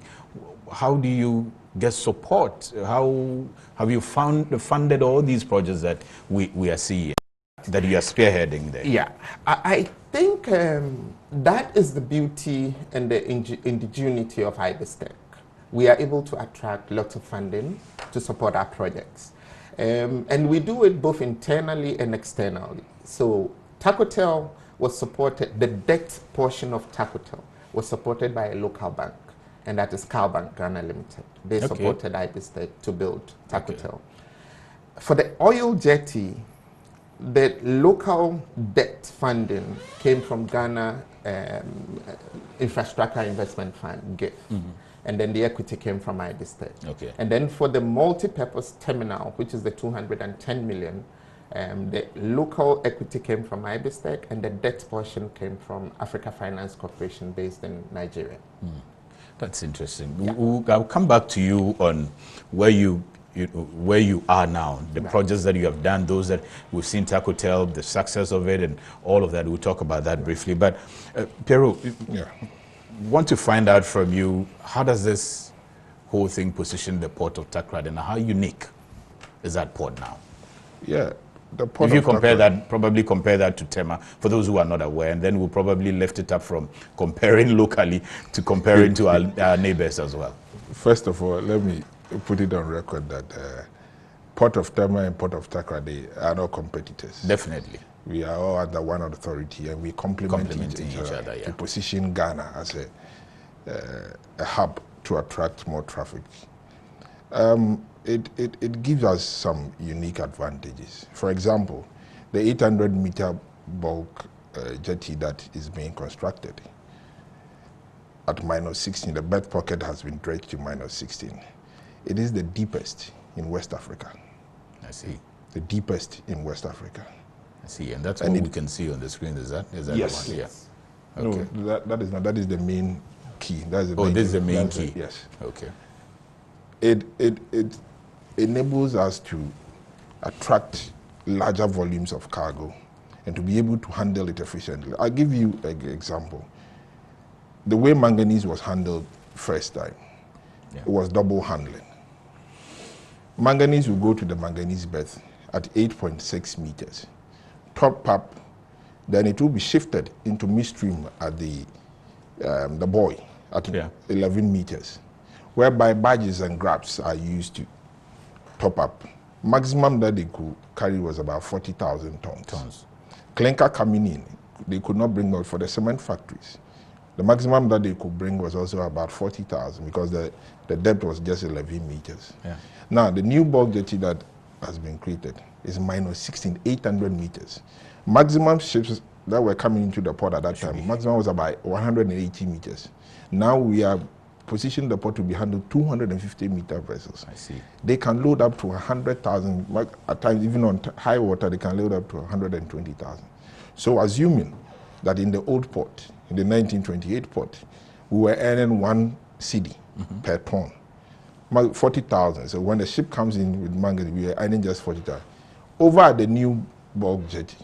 How do you get support? How have you funded all these projects that we are seeing, that you are spearheading there? Yeah, I think that is the beauty and the indigeneity of IBISTEC. We are able to attract lots of funding to support our projects. And we do it both internally and externally. So TAKOTEL was supported, the debt portion of TAKOTEL was supported by a local bank, and that is Bank Ghana Limited. They supported IBISTEC to build TAKOTEL. For the oil jetty, the local debt funding came from Ghana Infrastructural Investment Fund, GIF. And then the equity came from IBISTEC. And then for the multi-purpose terminal, which is the 210 million, the local equity came from IBISTEC, and the debt portion came from Africa Finance Corporation based in Nigeria. That's interesting. Yeah. I'll come back to you on where you are now, the projects that you have done, those that we've seen TAKOTEL, the success of it, and all of that. We'll talk about that briefly. But Piero, want to find out from you, how does this whole thing position the port of TAKORADI, and how unique is that port now? Yeah, the port if you of compare TAKORADI, that, probably compare that to Tema, for those who are not aware, and then we'll probably lift it up from comparing locally to comparing to our neighbors as well. First of all, let me put it on record that Port of Tema and Port of TAKORADI are not competitors. Definitely. We are all under one authority, and we complement each other to position Ghana as a hub to attract more traffic. It gives us some unique advantages. For example, the 800-meter bulk jetty that is being constructed at -16, the berth pocket has been dredged to -16. It is the deepest in West Africa. I see. The deepest in West Africa. I see, and that's what we can see on the screen. Is that yes. The one? Yes. Yeah. Okay. No, that is not. That is the main key. That is the this is the main key. Yes. Okay. It enables us to attract larger volumes of cargo and to be able to handle it efficiently. I'll give you an example. The way manganese was handled first time, it was double handling. Manganese will go to the manganese berth at 8.6 meters. Top up, then it will be shifted into midstream at the buoy at 11 meters, whereby barges and grabs are used to top up. Maximum that they could carry was about 40,000 tons. Clinker coming in, they could not bring out for the cement factories. The maximum that they could bring was also about 40,000 because the depth was just 11 meters. Yeah. Now, the new bulk jetty that has been created is -16, 800 meters. Maximum ships that were coming into the port at that time, maximum was about 180 meters. Now we are positioned the port to be handled 250-meter vessels. I see. They can load up to 100,000, at times even on high water, they can load up to 120,000. So assuming that in the old port, in the 1928 port, we were earning 1 cedi per ton, 40,000. So when the ship comes in with manganese, we are earning just 40,000. Over at the new bulk jetty,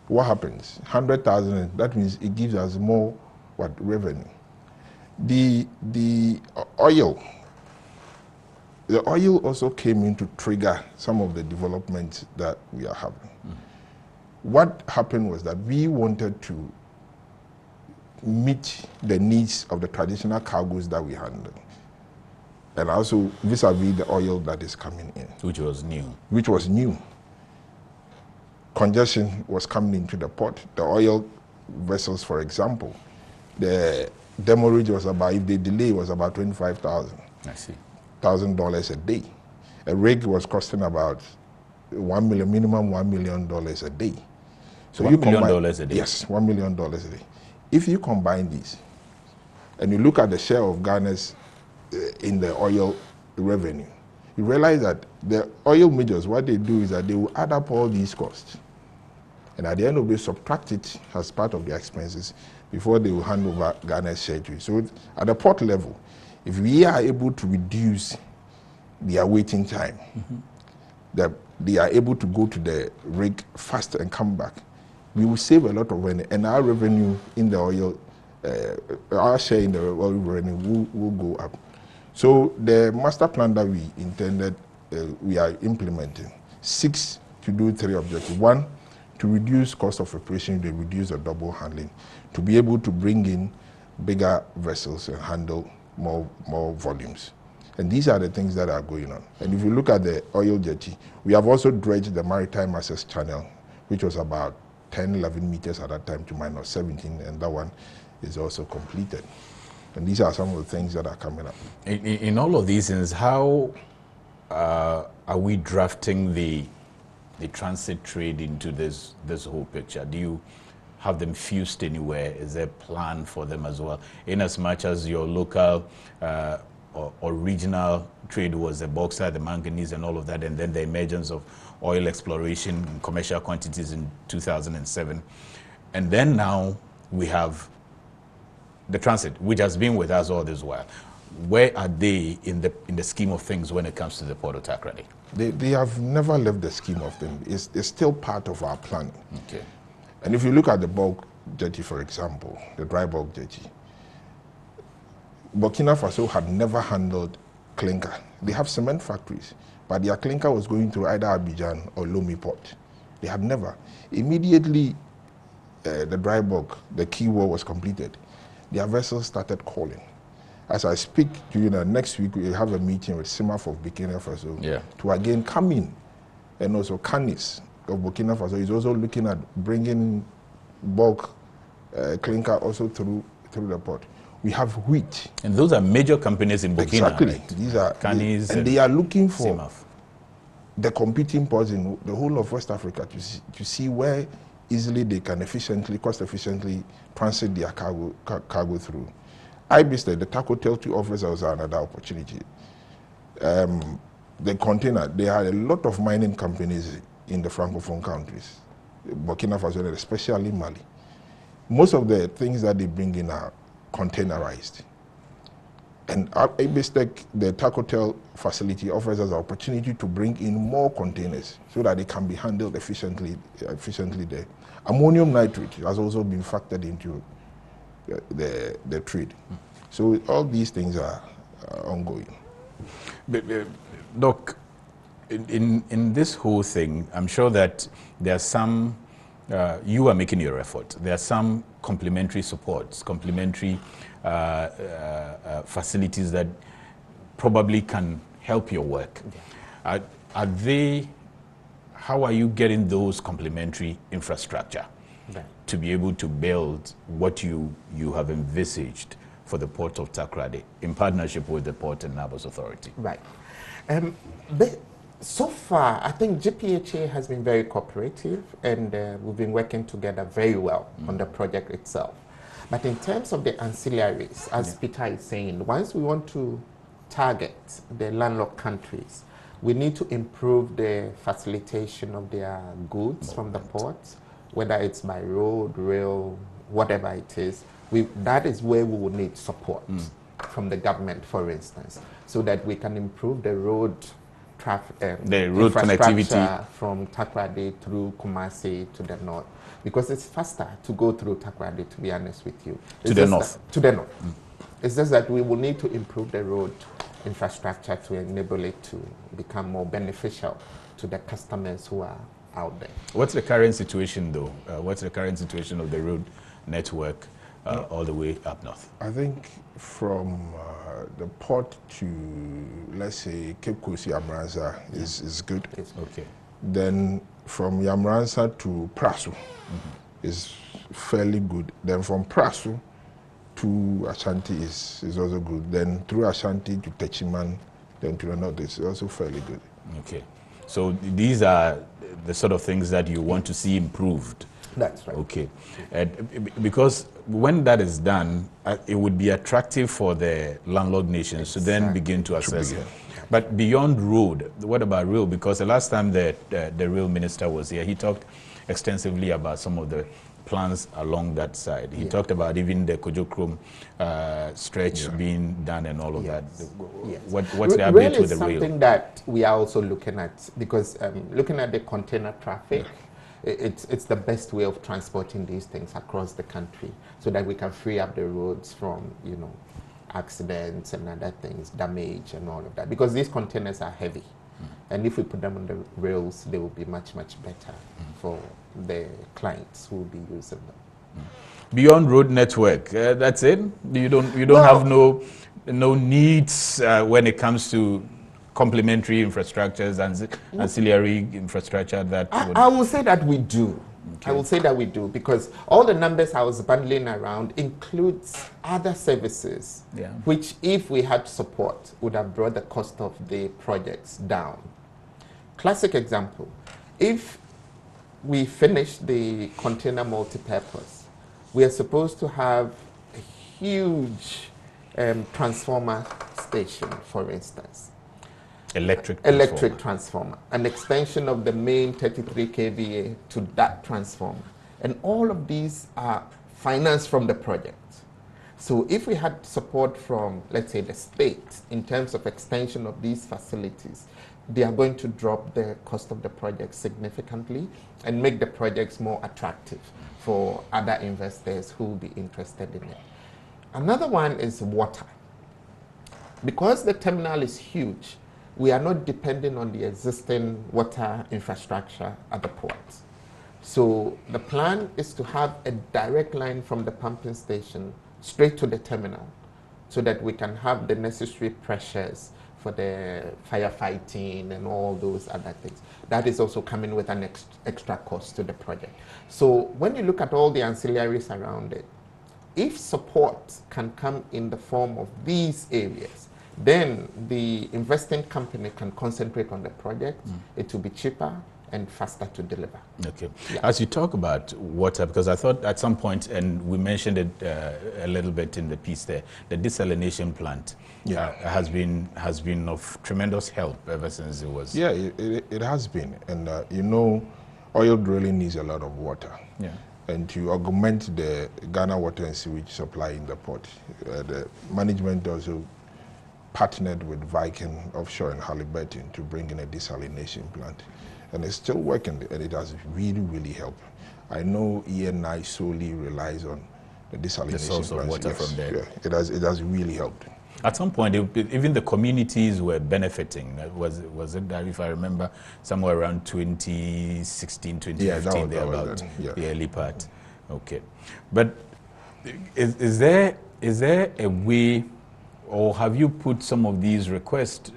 what happens? 100,000, that means it gives us more revenue. The oil also came in to trigger some of the developments that we are having. What happened was that we wanted to meet the needs of the traditional cargoes that we handle, and also vis-a-vis the oil that is coming in. Which was new. Which was new. Congestion was coming into the port. The oil vessels, for example, the demurrage was about, if they delay, was about $25,000. I see. $1,000 a day. A rig was costing about minimum $1 million a day. So $1 million a day? Yes, $1 million a day. If you combine these, and you look at the share of Ghana's in the oil revenue, you realize that the oil majors, what they do is that they will add up all these costs, and at the end of the day, subtract it as part of their expenses before they will hand over Ghana's share to you. So at the port level, If we are able to reduce their waiting time, that they are able to go to the rig faster and come back, we will save a lot of money, and our revenue in the oil, our share in the oil revenue will go up. So the master plan that we intended, we are implementing 6 to do 3 objectives. 1, to reduce cost of operation, to reduce the double handling, to be able to bring in bigger vessels and handle more volumes. And these are the things that are going on. And if you look at the oil jetty, we have also dredged the maritime access channel, which was about 10, 11 meters at that time to minus 17, and that one is also completed. And these are some of the things that are coming up. In all of these things, how are we drafting the transit trade into this whole picture? Do you have them fused anywhere? Is there a plan for them as well? In as much as your local or regional trade was the bauxite, the manganese and all of that, and then the emergence of oil exploration in commercial quantities in 2007. And then now we have the transit, which has been with us all this while. Where are they in the scheme of things when it comes to the Port of TAKORADI? They have never left the scheme of things. It's still part of our planning. Okay. And if you look at the bulk jetty, for example, the dry bulk jetty, Burkina Faso had never handled clinker. They have cement factories, but their clinker was going through either Abijah or Lomé port. They had never. Immediately, the dry bulk, the key wall was completed, their vessels started calling. As I speak to you now, next week we have a meeting with SIMAF of Burkina Faso to again come in. And also Canis of Burkina Faso is also looking at bringing bulk clinker also through the port. We have wheat. And those are major companies in Burkina. Exactly. Right? These are Canis and they are looking for SIMAF. the competing ports in the whole of West Africa to see where easily they can cost efficiently transit their cargo through. IBISTEC, the TACO Tel 2 offers us another opportunity. The container, there are a lot of mining companies in the Francophone countries, Burkina Faso, especially Mali. Most of the things that they bring in are containerized. And IBISTEC, the TACO Tel facility, offers us an opportunity to bring in more containers so that they can be handled efficiently there. Ammonium nitrate has also been factored into the trade. So all these things are ongoing. Doc, in this whole thing, I'm sure that there are some, you are making your effort. There are some complementary supports, complementary facilities that probably can help your work. Are they, how are you getting those complementary infrastructure to be able to build what you have envisaged for the Port of TAKORADI in partnership with the Port and Harbors Authority? Right. But so far, I think GPHA has been very cooperative, and we've been working together very well on the project itself. But in terms of the ancillaries, as Peter is saying, once we want to target the landlocked countries, we need to improve the facilitation of their goods from the ports, whether it's by road, rail, whatever it is. That is where we will need support from the government, for instance, so that we can improve the road traffic, the road connectivity from TAKORADI through Kumasi to the north, because it's faster to go through TAKORADI, to be honest with you. To the north. It's just that we will need to improve the road infrastructure to enable it to become more beneficial to the customers who are out there. What's the current situation, though? What's the current situation of the road network all the way up north? I think from the port to, let's say, Cape Coast Yamransa is good. Okay. Then from Yamransa to Prasu is fairly good. Then from Prasu to Ashanti is also good. Then through Ashanti to Techiman, then to the north is also fairly good. Okay. So these are the sort of things that you want to see improved. That's right. Okay. Because when that is done, it would be attractive for the landlocked nations to then begin to assess it. But beyond road, what about rail? Because the last time the rail minister was here, he talked extensively about some of the plans along that side. He talked about even the Kojokrom stretch being done and all of that. What's the update with the rail? Something that we are also looking at, because looking at the container traffic, it's the best way of transporting these things across the country, so that we can free up the roads from, you know, accidents and other things, damage and all of that, because these containers are heavy. And if we put them on the rails, they will be much, much better for the clients who will be using them. Beyond road network, that's it? You don't have no needs when it comes to complementary infrastructures and ancillary infrastructure that I will say that we do. I will say that we do, because all the numbers I was bundling around includes other services, which if we had support would have brought the cost of the projects down. Classic example, if we finish the container multipurpose, we are supposed to have a huge transformer station, for instance. Electric transformer, an extension of the main 33 kVA to that transformer. And all of these are financed from the project. So if we had support from, let's say, the state in terms of extension of these facilities, they are going to drop the cost of the project significantly and make the projects more attractive for other investors who will be interested in it. Another one is water. Because the terminal is huge, we are not depending on the existing water infrastructure at the port. So the plan is to have a direct line from the pumping station straight to the terminal, so that we can have the necessary pressures for the firefighting and all those other things. That is also coming with an extra cost to the project. So when you look at all the ancillaries around it, if support can come in the form of these areas, then the investing company can concentrate on the project. It will be cheaper and faster to deliver. Okay. As you talk about water, because I thought at some point, and we mentioned it a little bit in the piece there, the desalination plant has been of tremendous help ever since it was. Yeah, it has been. And you know, oil drilling needs a lot of water. Yeah. And to augment the Ghana water and sewage supply in the port, the management also partnered with Viking Offshore and Halliburton to bring in a desalination plant. And it's still working, and it has really, really helped. I know ENI solely relies on the desalination the source of water from there. Yeah, it has really helped. At some point, even the communities were benefiting. Was it that, if I remember, somewhere around 2016, 2015, the early part. Okay. But is there a way, or have you put some of these requests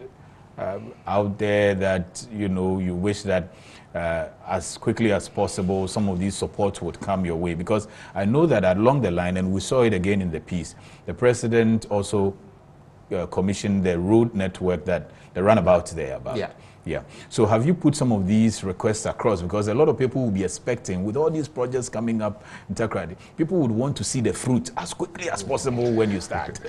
out there that, you know, you wish that as quickly as possible some of these supports would come your way? Because I know that along the line, and we saw it again in the piece, the president also commissioned the road network, that the runabout there about. Yeah. So have you put some of these requests across? Because a lot of people will be expecting, with all these projects coming up in TAKORADI, people would want to see the fruit as quickly as possible when you start.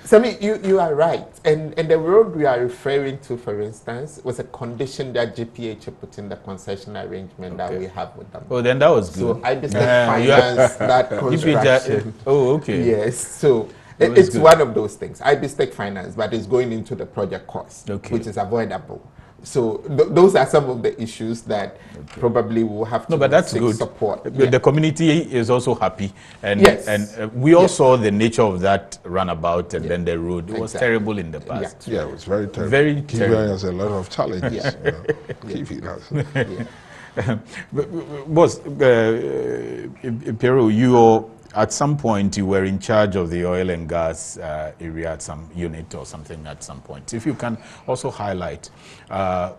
Sami, you are right. And the road we are referring to, for instance, was a condition that GPHA put in the concession arrangement that we have with them. Oh, then that was good. So I finance that construction. Oh, okay. Yes. So it's one of those things. IBSTEC finance, but it's going into the project cost, which is avoidable. So those are some of the issues that probably will have to seek support. The community is also happy, and we all saw the nature of that runabout and then the road. It was terrible in the past. Yeah, it was very terrible. Very terrible. Kiwi has a lot of challenges. Boss, Piero, you at some point you were in charge of the oil and gas area at some unit or something at some point. If you can also highlight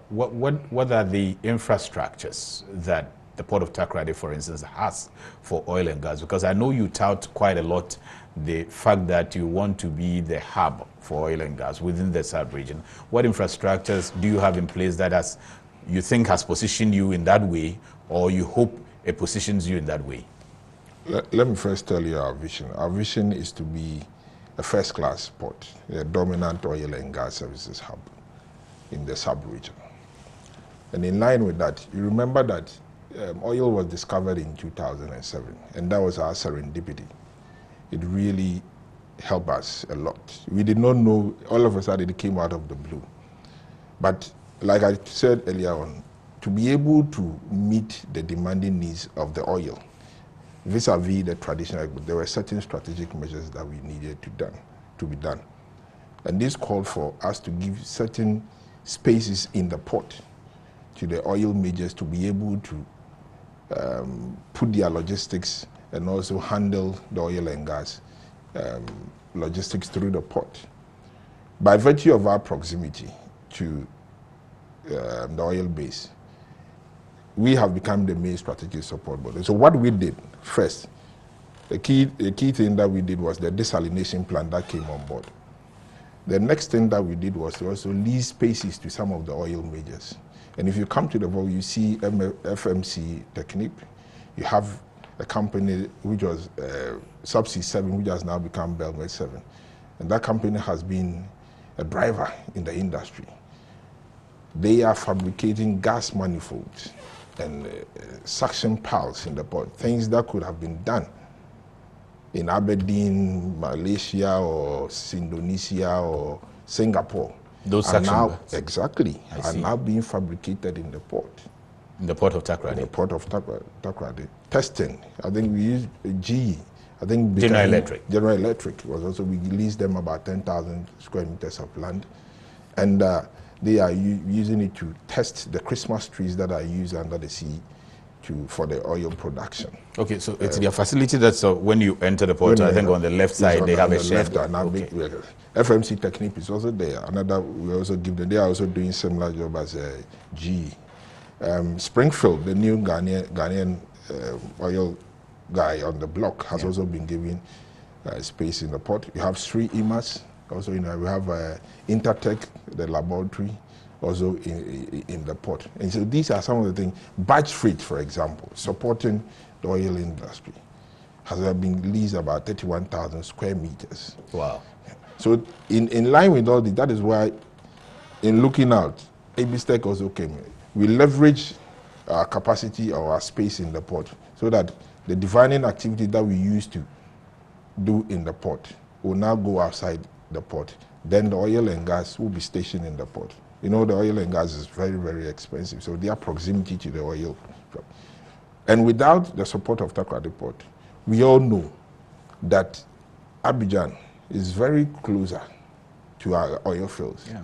what are the infrastructures that the Port of TAKORADI, for instance, has for oil and gas? Because I know you tout quite a lot the fact that you want to be the hub for oil and gas within the sub-region. What infrastructures do you have in place that you think has positioned you in that way, or you hope it positions you in that way? Let me first tell you our vision. Our vision is to be a first-class port, a dominant oil and gas services hub in the sub-region. And in line with that, you remember that oil was discovered in 2007, and that was our serendipity. It really helped us a lot. We did not know, all of a sudden it came out of the blue. But like I said earlier on, to be able to meet the demanding needs of the oil, vis-a-vis the traditional, there were certain strategic measures that we needed to be done. And this called for us to give certain spaces in the port to the oil majors to be able to put their logistics and also handle the oil and gas logistics through the port. By virtue of our proximity to the oil base, we have become the main strategic support body. So what we did first, the key thing that we did was the desalination plant that came on board. The next thing that we did was to also lease spaces to some of the oil majors. And if you come to the vault, you see FMC Technique. You have a company which was Subsea 7, which has now become Belmed 7. And that company has been a driver in the industry. They are fabricating gas manifolds and suction piles in the port, things that could have been done in Aberdeen, Malaysia, or Indonesia, or Singapore. Those suction piles? Exactly, are now being fabricated in the port. In the port of Techra? In the port of Techra. Testing, I think we used GE. I think General Electric. General Electric was also, we leased them about 10,000 square meters of land. And they are using it to test the Christmas trees that are used under the sea for the oil production. Okay, so it's their facility that's when you enter the port, I think on the left side they have a shed. FMC Technique is also there. Another, we also give them, they are also doing similar job as GE. Springfield, the new Ghanaian oil guy on the block, has also been given space in the port. You have 3 IMAHs. Also, we have Intertech, the laboratory, also in the port. And so these are some of the things. Batch freight, for example, supporting the oil industry, has been leased about 31,000 square meters. Wow. So in line with all this, that is why in looking out, ABSTEC also came in. We leverage our capacity or our space in the port so that the divining activity that we used to do in the port will now go outside the port. Then the oil and gas will be stationed in the port. You know, the oil and gas is very, very expensive, so their proximity to the oil. And without the support of TAKORADI Port, we all know that Abijah is very closer to our oil fields. Yeah.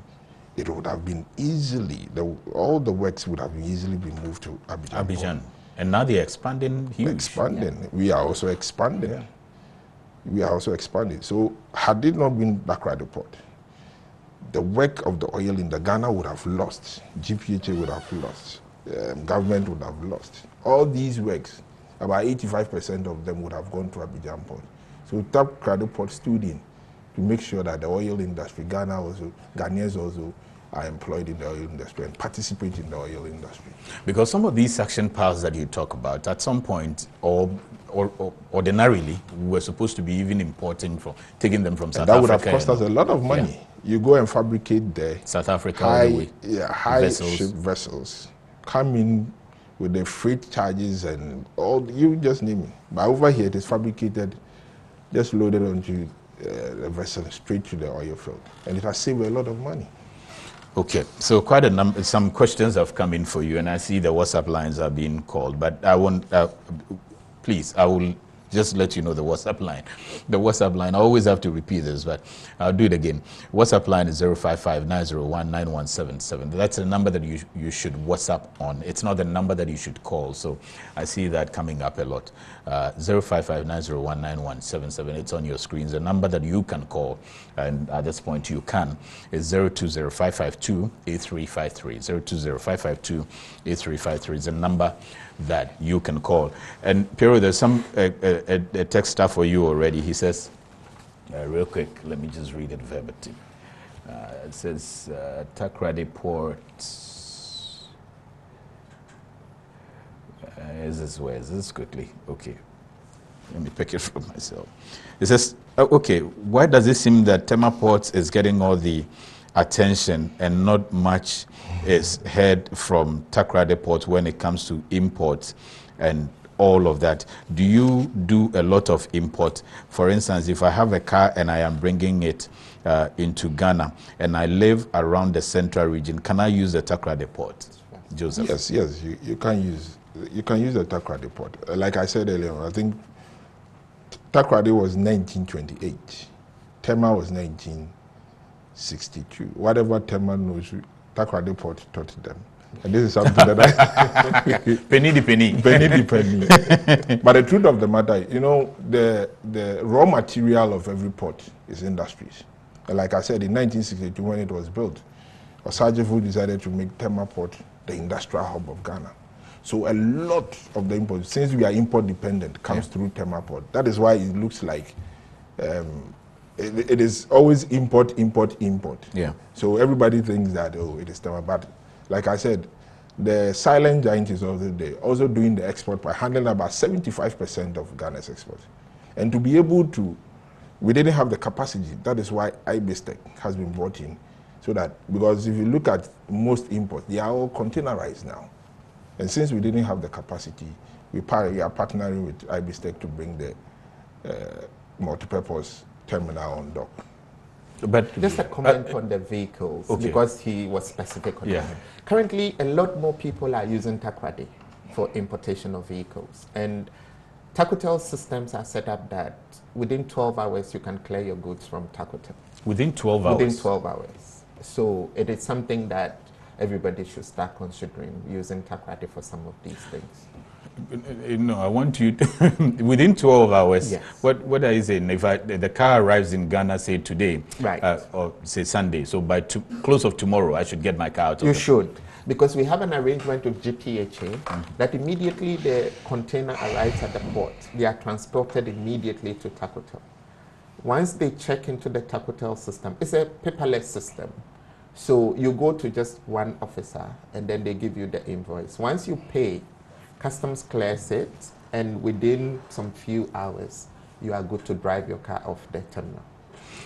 It would have been easily, all the works would have easily been moved to Abijah. And now they're expanding huge. Expanding. Yeah. We are also expanding. Yeah. We are also expanding. So had it not been TAKORADI Port, the work of the oil in the Ghana would have lost. GPHA would have lost. Government would have lost. All these works, about 85% of them would have gone to Abijah Port. So TAKORADI Port stood in to make sure that the oil industry, Ghanaians also are employed in the oil industry and participate in the oil industry. Because some of these suction piles that you talk about, at some point, or ordinarily, we were supposed to be even importing taking them from South Africa. That would have cost us a lot of money. Yeah. You go and fabricate there. South Africa, high ship vessels come in with the freight charges and all, you just name it. But over here, it is fabricated, just loaded onto the vessel straight to the oil field. And it has saved a lot of money. Okay, so quite a number, some questions have come in for you, and I see the WhatsApp lines are being called, but I won't, please, I will just let you know the WhatsApp line. The WhatsApp line, I always have to repeat this, but I'll do it again. WhatsApp line is 055-901-9177. That's the number that you should WhatsApp on. It's not the number that you should call, so I see that coming up a lot. 055-901-9177. It's on your screens. The number that you can call, and at this point you can, is 020-552-8353. 020-552-8353 is the number that you can call. And Piero, there's some a text stuff for you already. He says, real quick, let me just read it verbatim. It says, TAKORADI Port. Is this quickly? Okay. Let me pick it from myself. It says, okay, why does it seem that Tema Ports is getting all the attention and not much is heard from TAKORADI Port when it comes to imports and all of that. Do you do a lot of import? For instance, if I have a car and I am bringing it into Ghana and I live around the central region, can I use the TAKORADI Port, Joseph? Yes, you can use the TAKORADI Port. Like I said earlier, I think TAKORADI was 1928. Tema was 1962. Whatever Tema knows, TAKORADI Port taught them. And this is something that I... penny to penny. Penny to penny. But the truth of the matter, you know, the raw material of every port is industries. And like I said, in 1962, when it was built, Osagyefo decided to make Tema Port the industrial hub of Ghana. So a lot of the import, since we are import dependent, comes through Tema Port. That is why it looks like it is always import. Yeah. So everybody thinks that, oh, it is Tema. But like I said, the silent giant is also there, also doing the export by handling about 75% of Ghana's export. And to be able to, we didn't have the capacity. That is why IBISTEC has been brought in. So that, because if you look at most imports, they are all containerized now. And since we didn't have the capacity, we are partnering with IBISTEC to bring the multipurpose terminal on dock. But just a comment on the vehicles, because he was specific on that. Currently, a lot more people are using TAKORADI for importation of vehicles. And TAKOTEL systems are set up that within 12 hours, you can clear your goods from TAKOTEL. Within 12 hours? Within 12 hours. So it is something that everybody should start considering using TAKORADI for some of these things. No, I want you to, within 12 hours, yes. What are you saying? If the car arrives in Ghana, say today, right. Or say Sunday, so by close of tomorrow, I should get my car out of You should, because we have an arrangement with GPHA that immediately the container arrives at the port, they are transported immediately to TAKOTEL. Once they check into the TAKOTEL system, it's a paperless system. So you go to just one officer and then they give you the invoice. Once you pay, customs clears it, and within some few hours, you are good to drive your car off the terminal.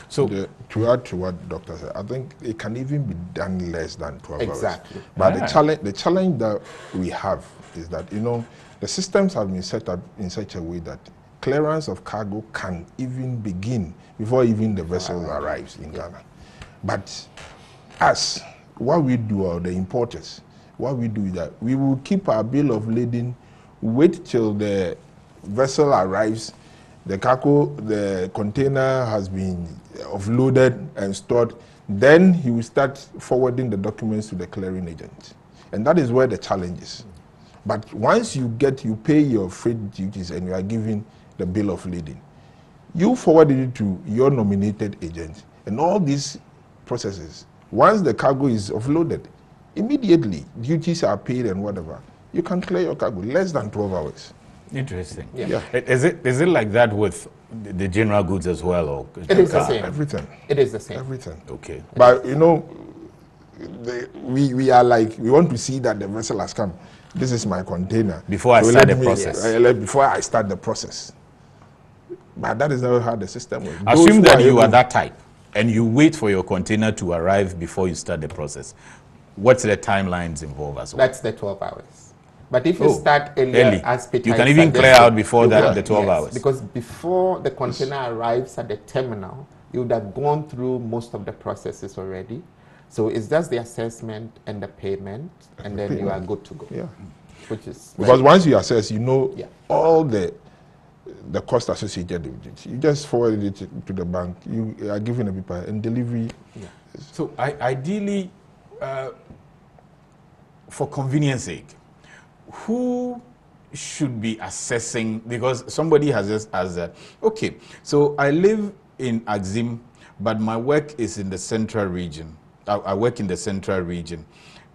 So to add to what Doctor said, I think it can even be done less than 12 hours. Exactly. But the challenge that we have is that, you know, the systems have been set up in such a way that clearance of cargo can even begin before even the vessel arrives in Ghana. But us, what we do, or the importers, what we do is that we will keep our bill of lading, wait till the vessel arrives, the cargo, the container has been offloaded and stored, then he will start forwarding the documents to the clearing agent. And that is where the challenge is. But once you pay your freight duties and you are given the bill of lading, you forward it to your nominated agent. And all these processes, once the cargo is offloaded, immediately duties are paid and whatever, you can clear your cargo less than 12 hours. Interesting. Yeah. Is it like that with the general goods as well? Or it is the same. Everything. It is the same. Everything. Okay. But you know, we are like, we want to see that the vessel has come. This is my container. Before I start the process. Before I start the process. But that is not how the system works. Assume that you are that type and you wait for your container to arrive before you start the process. What's the timelines involved as well? That's the 12 hours. But if you start early, as Peter you can even clear out before that, the 12 hours. Because before the container arrives at the terminal, you would have gone through most of the processes already. So it's just the assessment and the payment, and then you are good to go. Yeah. Which is because once you assess, you know all the cost associated with it. You just forward it to the bank. You are given a paper and delivery. Yeah. So ideally, for convenience sake, who should be assessing? Because somebody has just asked that, okay, so I live in Axim, but my work is in the central region. I work in the central region,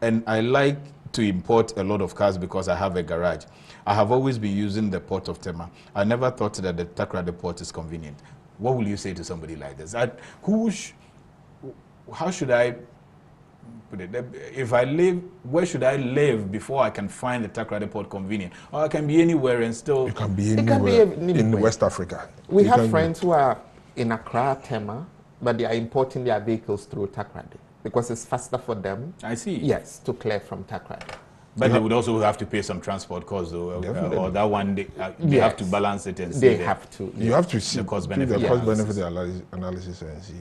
and I like to import a lot of cars because I have a garage. I have always been using the port of Tema. I never thought that the TAKORADI port is convenient. What will you say to somebody like this? How should I put it? If I live, where should I live before I can find the TAKORADI port convenient? Or I can be anywhere and still... You can be anywhere in West Africa. We have friends who are in Accra, Tema, but they are importing their vehicles through TAKORADI. because it's faster for them. I see. Yes, to clear from TAKORADI. But they would also have to pay some transport costs, though, or that one they yes. have to balance it and see. They have to. You have to see the cost-benefit analysis and see.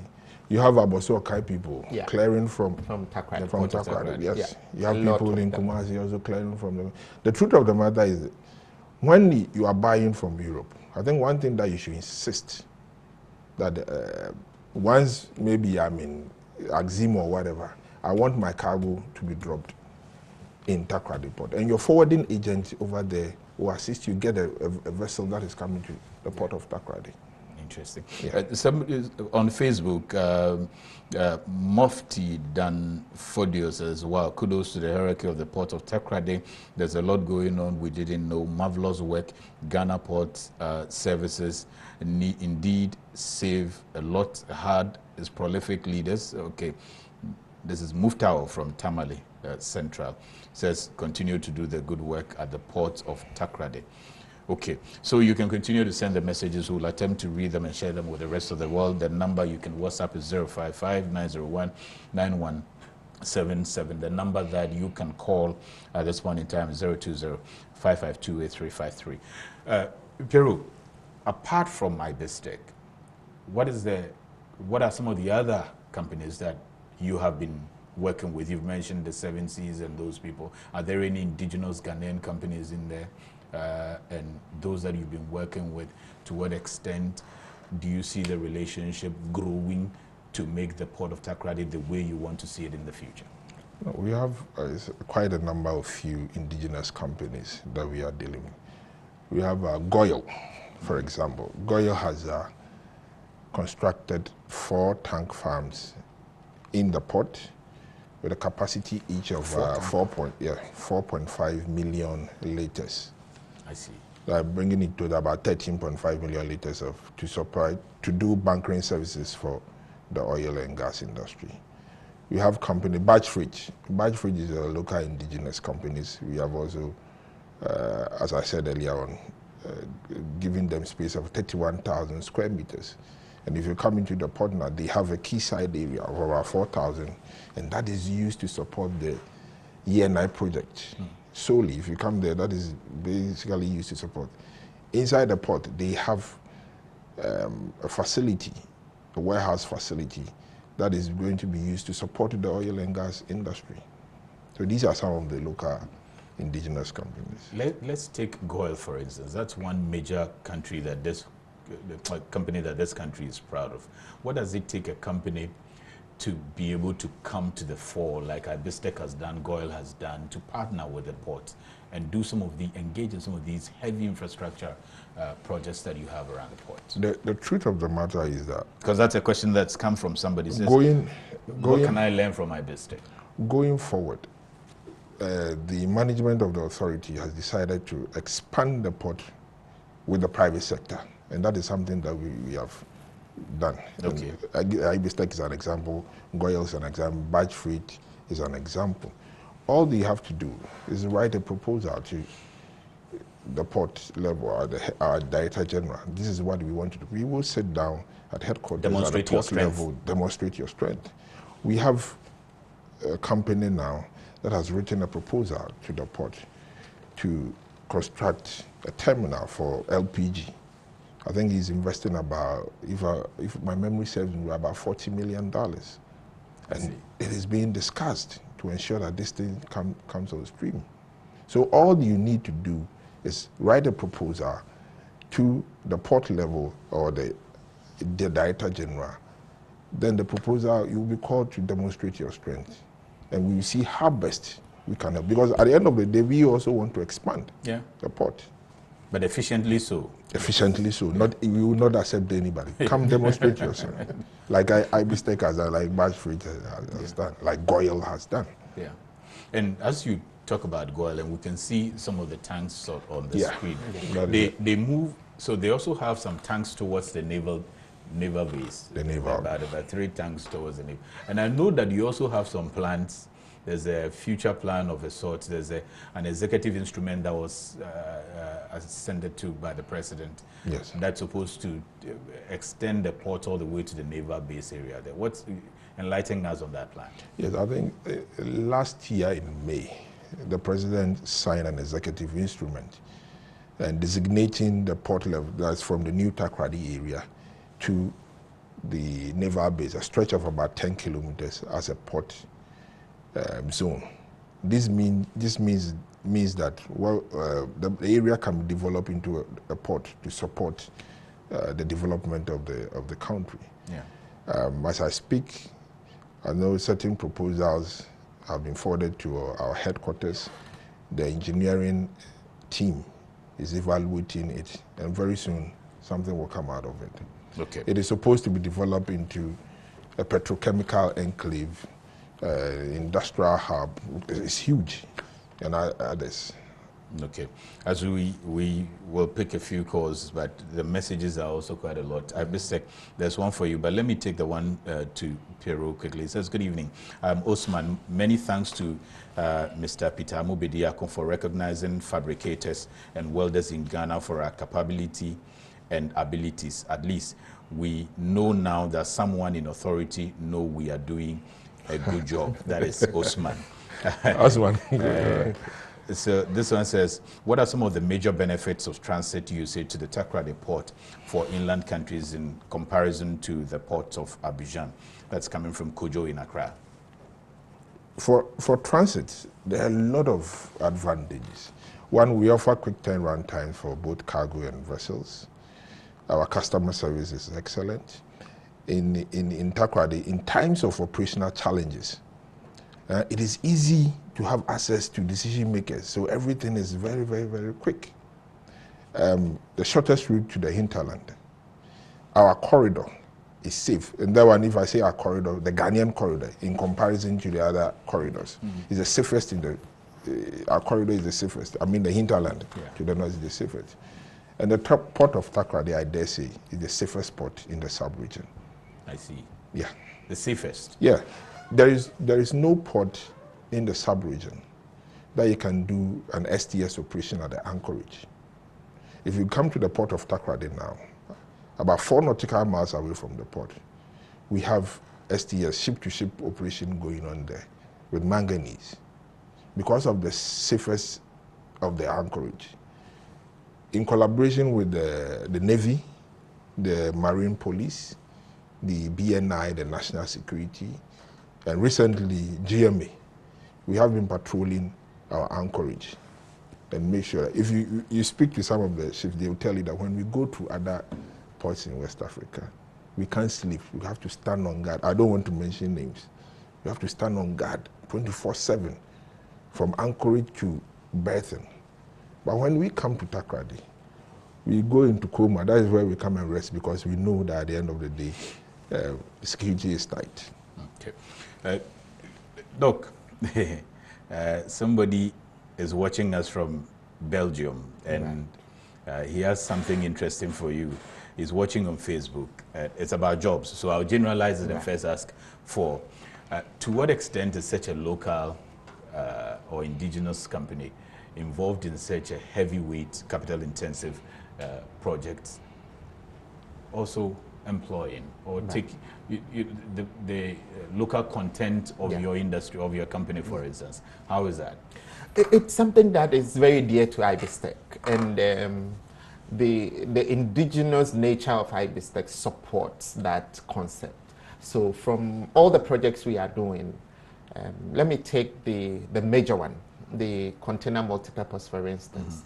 You have Aboso Kai people clearing from TAKORADI. From TAKORADI, yes. You have people in Kumasi also clearing from them. The truth of the matter is, when you are buying from Europe, I think one thing that you should insist that once maybe I'm in Axim or whatever, I want my cargo to be dropped in TAKORADI port, and your forwarding agent over there will assist you get a vessel that is coming to the port of TAKORADI. Interesting. Somebody on Facebook, Mufti Dan Fodio says, wow, kudos to the hierarchy of the port of TAKORADI. There's a lot going on we didn't know. Marvelous work. Ghana Port Services indeed save a lot. Hard is prolific leaders. Okay. This is Muftao from Tamale Central. Says, continue to do the good work at the port of TAKORADI. Okay, so you can continue to send the messages. We'll attempt to read them and share them with the rest of the world. The number you can WhatsApp is 055-901-9177. The number that you can call at this point in time is 020-552-8353. Peru, apart from IBISTEC, what are some of the other companies that you have been working with? You've mentioned the 7 Seas and those people. Are there any indigenous Ghanaian companies in there? And those that you've been working with, to what extent do you see the relationship growing to make the port of TAKORADI the way you want to see it in the future? We have quite a number of few indigenous companies that we are dealing with. We have Goyle, for example. Goyle has constructed 4 tank farms in the port with a capacity each of 4.5 million liters. I see. Bringing it to about 13.5 million liters to do bunkering services for the oil and gas industry. We have company Batchfridge. Batchfridge is a local indigenous companies. We have also, as I said earlier on, giving them space of 31,000 square meters. And if you come into the port now, they have a quayside area of about 4,000, and that is used to support the ENI project. Solely, if you come there, that is basically used to support. Inside the port, they have a facility, a warehouse facility, that is going to be used to support the oil and gas industry. So these are some of the local indigenous companies. Let's take Goyle, for instance. That's one major country that the company that this country is proud of. What does it take a company to be able to come to the fore, like IBISTEC has done, Goyle has done, to partner with the port and do engage in some of these heavy infrastructure projects that you have around the port? The truth of the matter is that, because that's a question that's come from somebody. Says, what can I learn from IBISTEC? Going forward, the management of the authority has decided to expand the port with the private sector, and that is something that we have done. Okay. IBISTEC is an example, Goyle is an example, Batchfridge is an example. All they have to do is write a proposal to the port level or our Director General. This is what we want to do. We will sit down at headquarters at the port level, demonstrate your strength. We have a company now that has written a proposal to the port to construct a terminal for LPG. I think he's investing about, if my memory serves me, about $40 million. And it is being discussed to ensure that this thing comes on stream. So all you need to do is write a proposal to the port level or the Director General. Then the proposal, you will be called to demonstrate your strength. And we will see how best we can help. Because at the end of the day, we also want to expand the port. But efficiently so. Efficiently so. We will not accept anybody. Come demonstrate yourself. Like IBISTEC has done, like Batchfridge has done, like Goyle has done. Yeah. And as you talk about Goyle, and we can see some of the tanks on the screen, they move, so they also have some tanks towards the naval base. The naval. About 3 tanks towards the naval. And I know that you also have some plans. There's a future plan of a sort. There's an executive instrument that was ascended to by the president. Yes. That's supposed to extend the port all the way to the naval base area there. enlighten us on that plan. Yes, I think last year in May, the president signed an executive instrument and designating the port level that's from the new TAKORADI area to the naval base, a stretch of about 10 kilometers as a port zone. This means that the area can be developed into a port to support the development of the country. Yeah. As I speak, I know certain proposals have been forwarded to our headquarters. The engineering team is evaluating it, and very soon something will come out of it. Okay. It is supposed to be developed into a petrochemical enclave, industrial hub. It's huge, and others. Okay. As we will pick a few calls, but the messages are also quite a lot. There's one for you, but let me take the one to Piero quickly. It says, good evening. Osman, many thanks to Mr. Peter Amubediakon for recognizing fabricators and welders in Ghana for our capability and abilities. At least we know now that someone in authority know we are doing a good job. That is Osman. Osman. So this one says, what are some of the major benefits of transit usage to the TAKORADI port for inland countries in comparison to the port of Abijah? That's coming from Kojo in Accra. For transit, there are a lot of advantages. One, we offer quick turnaround time for both cargo and vessels. Our customer service is excellent. In TAKORADI, in times of operational challenges, it is easy to have access to decision makers, so everything is very, very, very quick. The shortest route to the hinterland, our corridor is safe. And that one, if I say our corridor, the Ghanaian corridor, in comparison to the other corridors, is the safest in the, our corridor is the safest. I mean, the hinterland to the north is the safest. And the top port of TAKORADI, I dare say, is the safest port in the sub-region. I see. Yeah. The safest? Yeah. There is no port in the sub-region that you can do an STS operation at the anchorage. If you come to the port of TAKORADI now, about 4 nautical miles away from the port, we have STS, ship-to-ship operation going on there with manganese because of the safest of the anchorage. In collaboration with the Navy, the Marine Police, the BNI, the National Security, and recently GMA, we have been patrolling our anchorage and make sure that if you speak to some of the ships, they will tell you that when we go to other ports in West Africa, we can't sleep. We have to stand on guard. I don't want to mention names. We have to stand on guard 24/7 from anchorage to berthing. But when we come to TAKORADI, we go into coma. That is where we come and rest because we know that at the end of the day, security is tight. Okay. Doc, somebody is watching us from Belgium, and he has something interesting for you. He's watching on Facebook. It's about jobs, so I'll generalize it and first ask for, to what extent is such a local or indigenous company involved in such a heavyweight, capital-intensive project also employing or take the local content of your industry, of your company, for instance? How is that? It's something that is very dear to IBISTEC, and the indigenous nature of IBISTEC supports that concept. So from all the projects we are doing, let me take the major one, the container multipurpose, for instance.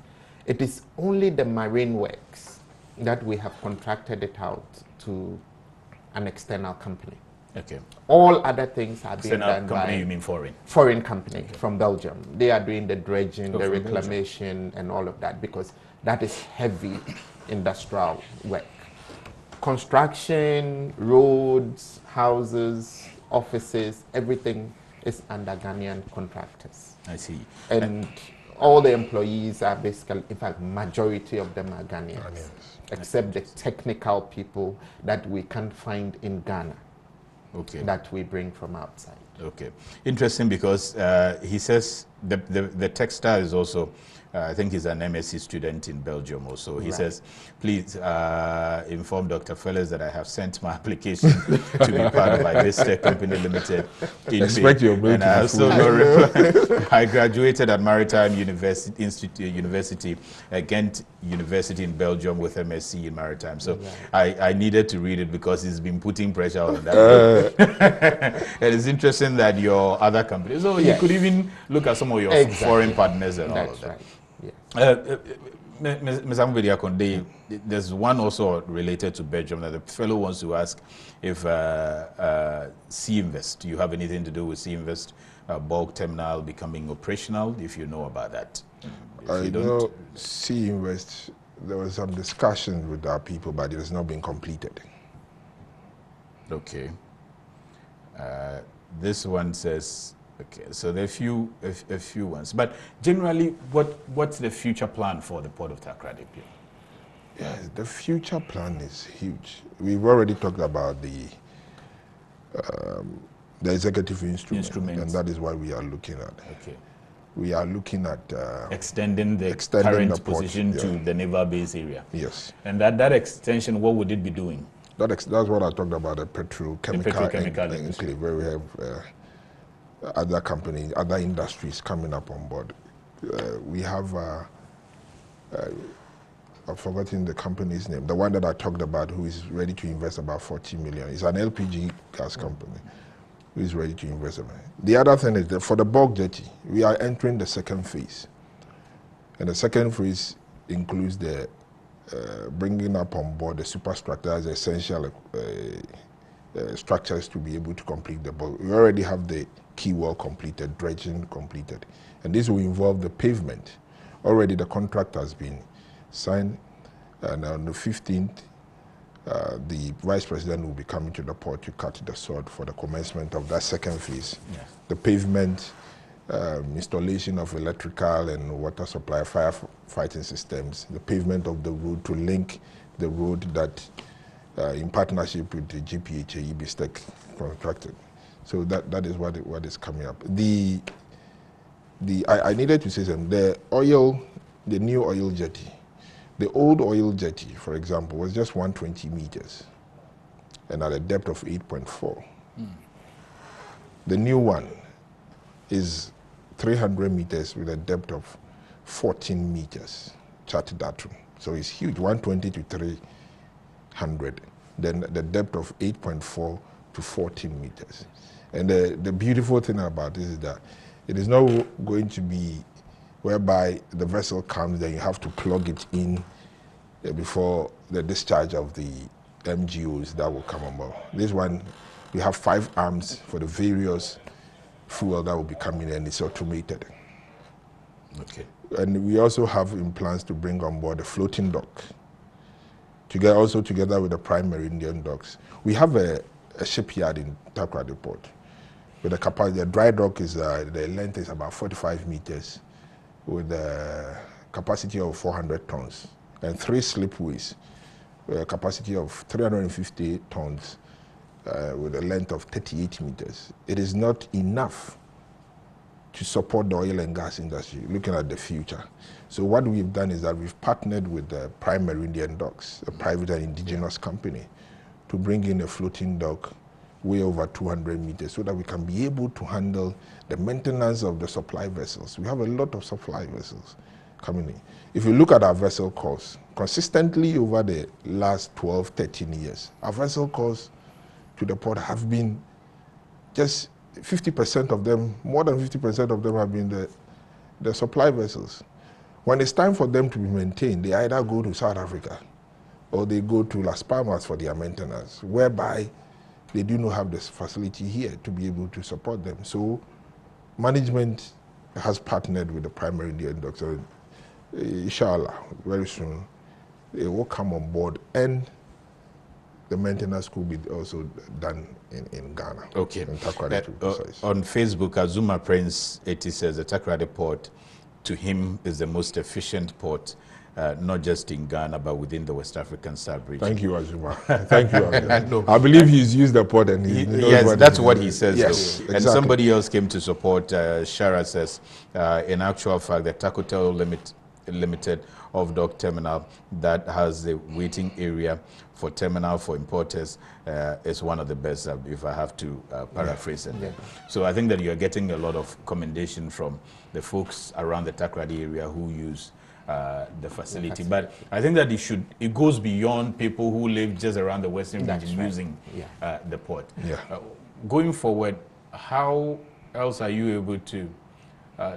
It is only the marine works that we have contracted it out to an external company. Okay. All other things are being done company, by... you mean foreign? Foreign company from Belgium. They are doing the dredging, the reclamation, and all of that, because that is heavy industrial work. Construction, roads, houses, offices, everything is under Ghanaian contractors. I see. And all the employees are basically, in fact, majority of them are Ghanaians, except the technical people that we can't find in Ghana. Okay. That we bring from outside. Okay. Interesting, because he says the textile is also I think he's an MSc student in Belgium also. He Right. says, please inform Dr. Fellas that I have sent my application to be part of Ibistec Company Limited. Expect your brain and to I be have still full. no reply. I graduated at Maritime University, Ghent University in Belgium with MSc in Maritime. So I needed to read it because he's been putting pressure on that. And it's interesting that your other companies, so you could even look at some of your foreign partners and all of that. Right. Yes. Ms. Amvediakonde, there's one also related to Belgium that the fellow wants to ask if Sea Invest, do you have anything to do with Sea Invest bulk terminal becoming operational, if you know about that? I know Sea Invest, there was some discussion with our people, but it has not been completed. Okay. This one says, okay, so there are a few ones. But generally, what's the future plan for the Port of Takoradi? Yeah, the future plan is huge. We've already talked about the executive instrument, and that is what we are looking at. Okay. We are looking at extending the current position to the naval base area. Yes. And that extension, what would it be doing? That's what I talked about, the petrochemical enclave, where we have other companies, other industries coming up on board. We have, I've forgotten the company's name, the one that I talked about, who is ready to invest about 40 million. It's an LPG gas company who is ready to invest. The other thing is that for the bulk jetty, we are entering the second phase. And the second phase includes the bringing up on board the superstructure as essential structures to be able to complete the bulk. We already have the quay wall completed, dredging completed. And this will involve the pavement. Already the contract has been signed, and on the 15th, the Vice President will be coming to the port to cut the sod for the commencement of that second phase. Yes. The pavement, installation of electrical and water supply, firefighting systems, the pavement of the road to link the road that, in partnership with the GPHA, Ibistec constructed. So that is what is coming up. I needed to say something. The new oil jetty. The old oil jetty, for example, was just 120 meters and at a depth of 8.4. The new one is 300 meters with a depth of 14 meters, charted datum. So it's huge, 120 to 300. Then the depth of 8.4 to 14 meters. And the beautiful thing about this is that it is not going to be whereby the vessel comes, then you have to plug it in before the discharge of the MGOs that will come on board. This one, we have 5 arms for the various fuel that will be coming in, and it's automated. Okay. And we also have in plans to bring on board a floating dock, together with the prime Meridian docks. We have a shipyard in TAKORADI Port, with the capacity. The dry dock is the length is about 45 meters, with a capacity of 400 tons, and 3 slipways, with a capacity of 350 tons, with a length of 38 meters. It is not enough to support the oil and gas industry, looking at the future. So what we've done is that we've partnered with the Prime Meridian Docks, a private and indigenous company, to bring in a floating dock way over 200 meters so that we can be able to handle the maintenance of the supply vessels. We have a lot of supply vessels coming in. If you look at our vessel costs, consistently over the last 12, 13 years, our vessel costs to the port have been just 50% of them, more than 50% of them have been the supply vessels. When it's time for them to be maintained, they either go to South Africa or they go to Las Palmas for their maintenance, whereby they do not have this facility here to be able to support them. So management has partnered with the primary Indian docks. So, inshallah, very soon, they will come on board, and the maintenance could be also done in Ghana. Okay. In Takoradi, to be precise. On Facebook, Azuma Prince 80 says the Takoradi port, to him, is the most efficient port, not just in Ghana, but within the West African sub-region. Thank you, Azuma. Thank you, Azuma. I believe he's used the port, and yes, that's what he says. Yes, though. exactly. And somebody else came to support. Shara says, in actual fact, the Limited off-dock terminal that has the waiting area for terminal for importers is one of the best, if I have to paraphrase it. Yeah. So I think that you're getting a lot of commendation from the folks around the TAKORADI area who use the facility. But I think that it goes beyond people who live just around the Western region using the port. Going forward, how else are you able to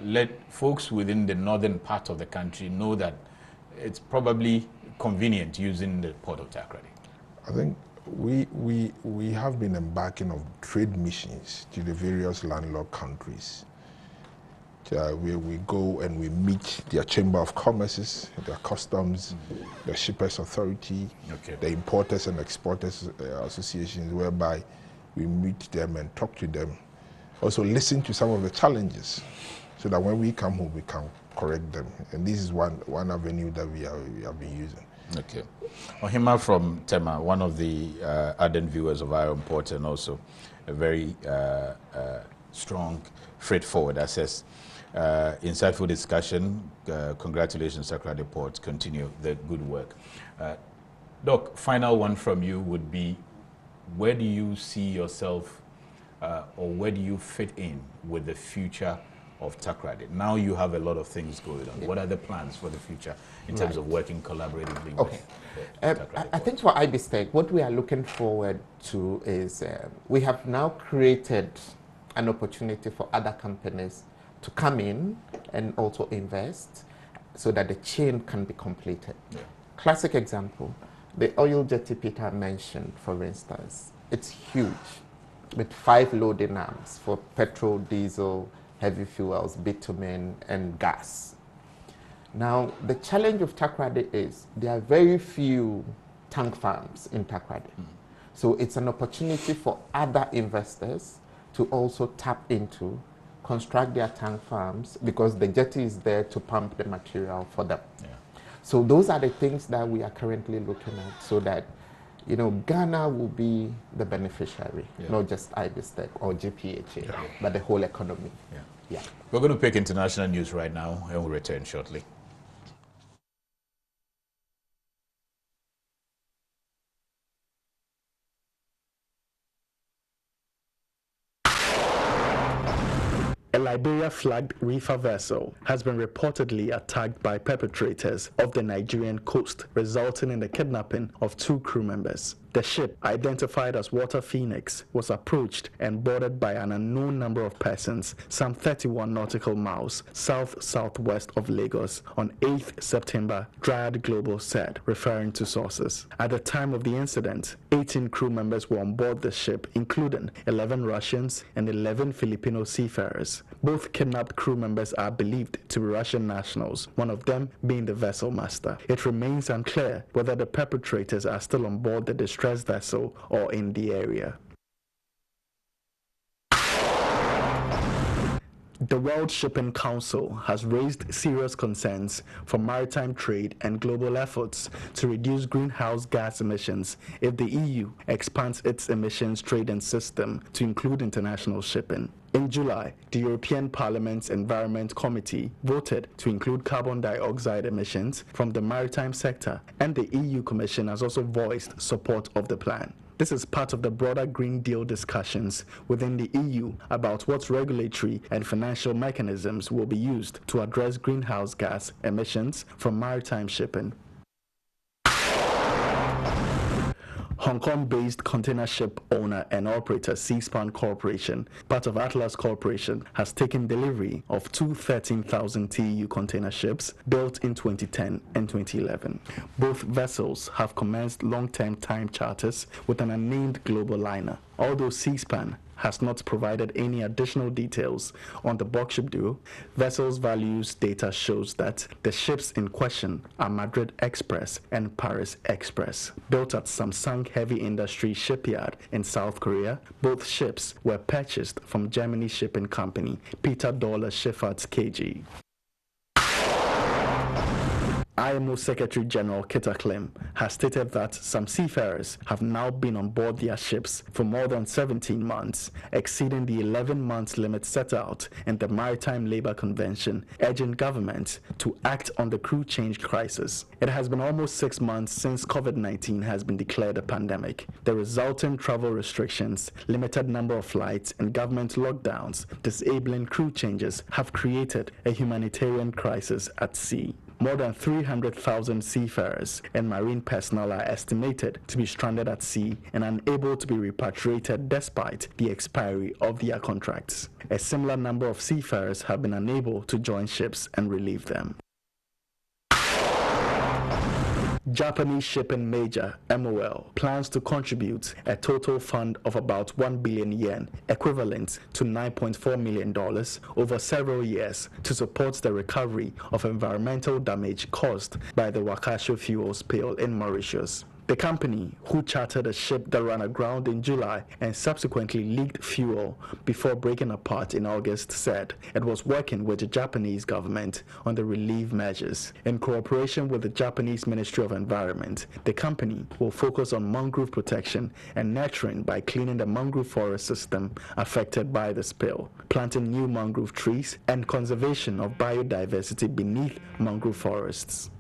let folks within the northern part of the country know that it's probably convenient using the port of TAKORADI? I think we have been embarking on trade missions to the various landlocked countries. Where we go and we meet their Chamber of Commerces, their customs, the Shippers Authority, the Importers and Exporters Associations, whereby we meet them and talk to them. Also listen to some of the challenges so that when we come home, we can correct them. And this is one avenue that we have been using. Okay. Ohima from Tema, one of the ardent viewers of Iron Port and also a very strong, straightforward access. Insightful discussion. Congratulations, TAKORADI Port. Continue the good work. Doc, final one from you would be, where do you see yourself or where do you fit in with the future of TAKORADI? Now you have a lot of things going on. What are the plans for the future in terms of working collaboratively with TAKORADI? I think for IBSTEC, what we are looking forward to is we have now created an opportunity for other companies to come in and also invest so that the chain can be completed. Classic example, the oil jetty Peter mentioned, for instance, it's huge with 5 loading arms for petrol, diesel, heavy fuels, bitumen, and gas. Now, the challenge of TAKORADI is there are very few tank farms in TAKORADI. So it's an opportunity for other investors to also tap into, construct their tank farms, because the jetty is there to pump the material for them. So those are the things that we are currently looking at, so that Ghana will be the beneficiary, not just IBSTEC or GPHA, but the whole economy. We're going to pick international news right now and we'll return shortly. A Liberia-flagged reefer vessel has been reportedly attacked by perpetrators of the Nigerian coast, resulting in the kidnapping of 2 crew members. The ship, identified as Water Phoenix, was approached and boarded by an unknown number of persons some 31 nautical miles south-southwest of Lagos on 8th September, Dryad Global said, referring to sources. At the time of the incident, 18 crew members were on board the ship, including 11 Russians and 11 Filipino seafarers. Both kidnapped crew members are believed to be Russian nationals, one of them being the vessel master. It remains unclear whether the perpetrators are still on board the distressed vessel or in the area. The World Shipping Council has raised serious concerns for maritime trade and global efforts to reduce greenhouse gas emissions if the EU expands its emissions trading system to include international shipping. In July, the European Parliament's Environment Committee voted to include carbon dioxide emissions from the maritime sector, and the EU Commission has also voiced support of the plan. This is part of the broader Green Deal discussions within the EU about what regulatory and financial mechanisms will be used to address greenhouse gas emissions from maritime shipping. Hong Kong-based container ship owner and operator Seaspan Corporation, part of Atlas Corporation, has taken delivery of 2 13,000 TEU container ships built in 2010 and 2011. Both vessels have commenced long-term time charters with an unnamed global liner. Although Seaspan has not provided any additional details on the Boxship duo, Vessels Values data shows that the ships in question are Madrid Express and Paris Express. Built at Samsung Heavy Industry Shipyard in South Korea, both ships were purchased from Germany shipping company Peter Dollar Schifffarts KG. IMO Secretary General Kita Klim has stated that some seafarers have now been on board their ships for more than 17 months, exceeding the 11 months limit set out in the Maritime Labour Convention, urging government to act on the crew change crisis. It has been almost 6 months since COVID-19 has been declared a pandemic. The resulting travel restrictions, limited number of flights, and government lockdowns disabling crew changes have created a humanitarian crisis at sea. More than 300,000 seafarers and marine personnel are estimated to be stranded at sea and unable to be repatriated despite the expiry of their contracts. A similar number of seafarers have been unable to join ships and relieve them. Japanese shipping major MOL plans to contribute a total fund of about 1 billion yen, equivalent to $9.4 million, over several years to support the recovery of environmental damage caused by the Wakasho fuel spill in Mauritius. The company, who chartered a ship that ran aground in July and subsequently leaked fuel before breaking apart in August, said it was working with the Japanese government on the relief measures. In cooperation with the Japanese Ministry of Environment, the company will focus on mangrove protection and nurturing by cleaning the mangrove forest system affected by the spill, planting new mangrove trees, and conservation of biodiversity beneath mangrove forests.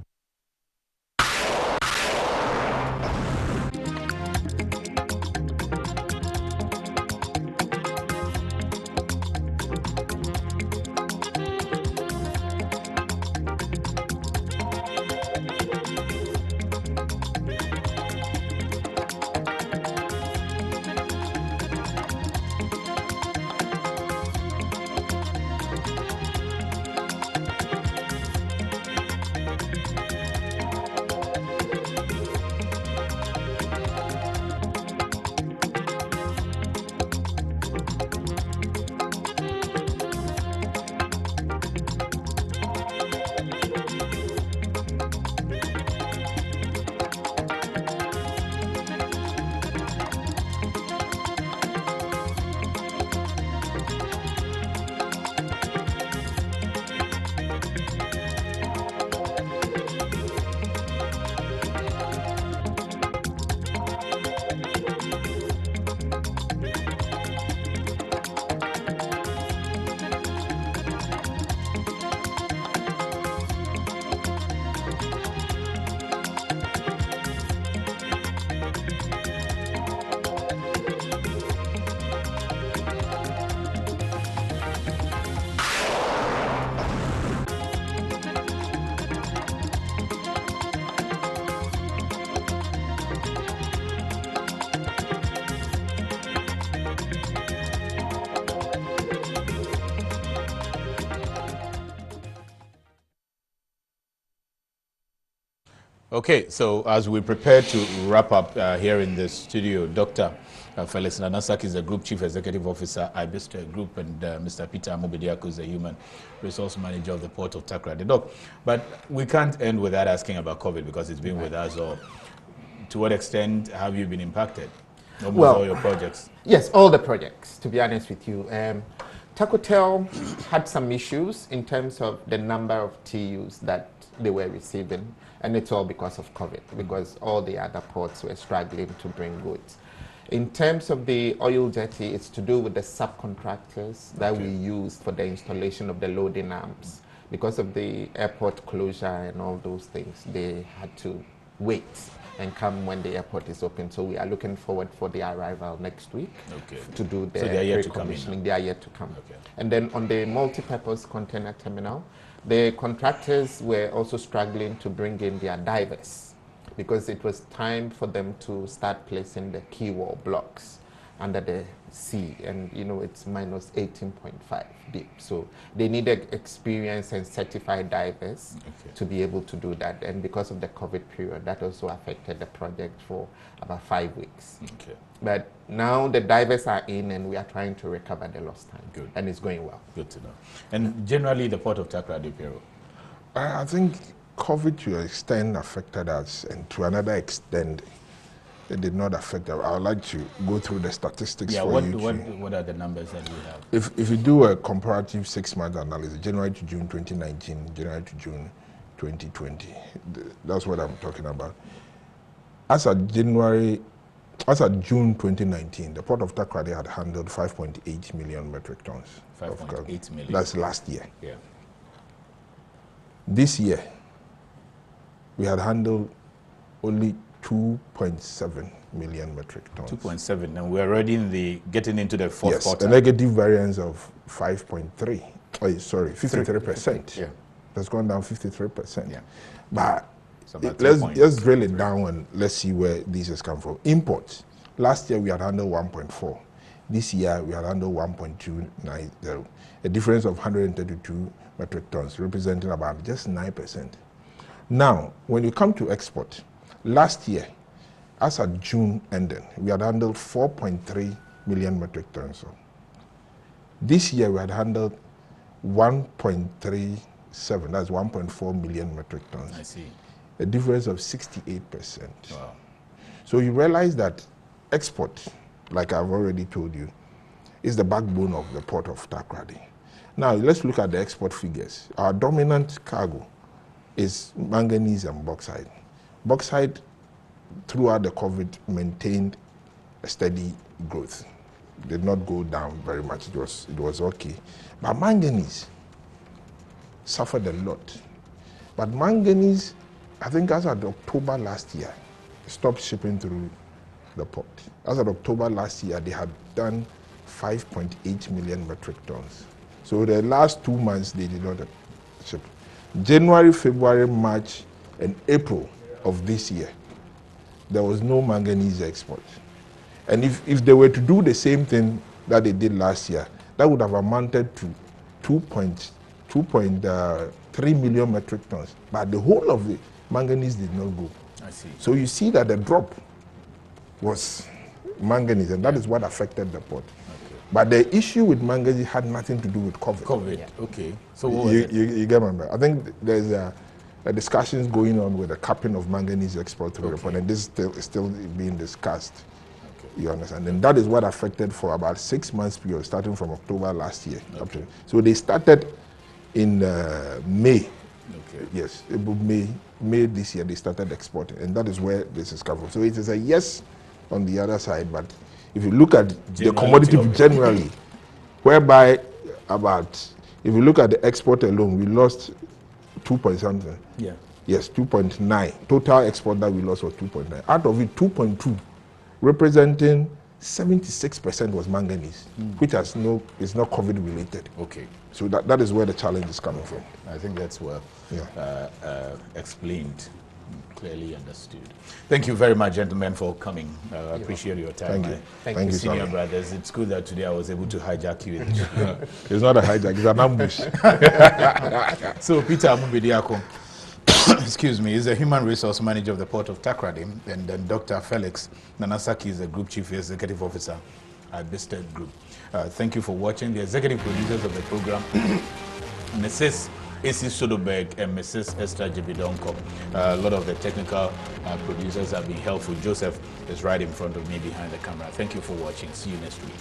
Okay, so as we prepare to wrap up here in the studio, Dr. Felix Nanasak is the Group Chief Executive Officer, Ibistra Group, and Mr. Peter Amobediako is the Human Resource Manager of the Port of TAKORADI. Doc, but we can't end without asking about COVID because it's been with us. Or to what extent have you been impacted? Almost all your projects. Yes, all the projects, to be honest with you. Takotel had some issues in terms of the number of TUs that they were receiving, and it's all because of COVID, because all the other ports were struggling to bring goods. In terms of the oil jetty, it's to do with the subcontractors that we used for the installation of the loading arms. Because of the airport closure and all those things, they had to wait and come when the airport is open. So we are looking forward for the arrival next week to do the pre-commissioning. They are yet to come. And then on the multi-purpose container terminal, the contractors were also struggling to bring in their divers because it was time for them to start placing the key wall blocks under the sea, and you know it's minus 18.5 deep, so they needed experienced and certified divers to be able to do that. And because of the COVID period, that also affected the project for about 5 weeks. But now the divers are in and we are trying to recover the lost time. Good. And it's going well. Good to know. And generally the Port of TAKORADI, Piero? I think COVID to an extent affected us, and to another extent it did not affect us. I would like to go through the statistics for you. What are the numbers that we have? If you do a comparative 6-month analysis, January to June 2019, January to June 2020. That's what I'm talking about. As of June 2019, the port of TAKORADI had handled 5.8 million metric tons. 5.8 million. That's last year. Yeah. This year, we had handled only 2.7 million metric tons. 2.7, and we're already getting into the fourth quarter. A negative variance of 5.3. Oh, sorry, 53%. Yeah. That's gone down 53%. Yeah. But let's drill it down and let's see where this has come from. Imports. Last year we had handled 1.4. This year we had handled 1.290. A difference of 132 metric tons, representing about just 9%. Now, when you come to export, last year, as at June ending, we had handled 4.3 million metric tons. So this year we had handled 1.37, that's 1.4 million metric tons. I see. A difference of 68%. Wow. So you realize that export, like I've already told you, is the backbone of the port of TAKORADI. Now let's look at the export figures. Our dominant cargo is manganese and bauxite. Bauxite, throughout the COVID, maintained a steady growth. Did not go down very much. It was okay. But manganese suffered a lot. But manganese, I think as of October last year, stopped shipping through the port. As of October last year, they had done 5.8 million metric tons. So the last 2 months, they did not ship. January, February, March, and April of this year, there was no manganese export. And if they were to do the same thing that they did last year, that would have amounted to 2.3 million metric tons. But the whole of the manganese did not go. I see. So you see that the drop was manganese, and that is what affected the port. Okay. But the issue with manganese had nothing to do with COVID. Yeah. Okay. So what was it? You get my point. I think there's a discussions going on with the capping of manganese export through the port, and this is still being discussed. Okay. You understand? And that is what affected for about 6 months period, starting from October last year. Okay. So they started in May. Okay. Yes, May this year they started exporting, and that is where this is coming from. So it is a yes on the other side, but if you look at the commodity generally, whereby if you look at the export alone, we lost 2 point something. Yeah. Yes, 2.9. Total export that we lost was 2.9. Out of it, 2.2, representing 76% was manganese, which is not COVID related. Okay. So that is where the challenge is coming from. I think that's well explained, clearly understood. Thank you very much, gentlemen, for coming. I appreciate your time. Thank you, senior brothers. It's good that today I was able to hijack you. It's not a hijack, it's an ambush. So Peter Amubidiako, excuse me, is the Human Resource Manager of the Port of TAKORADI, and then Dr. Felix Nanasaki is the Group Chief Executive Officer at Abijah Group. Thank you for watching. The executive producers of the program, Mrs. A.C. Soderberg and Mrs. Esther Jebidonko. A lot of the technical producers have been helpful. Joseph is right in front of me behind the camera. Thank you for watching. See you next week.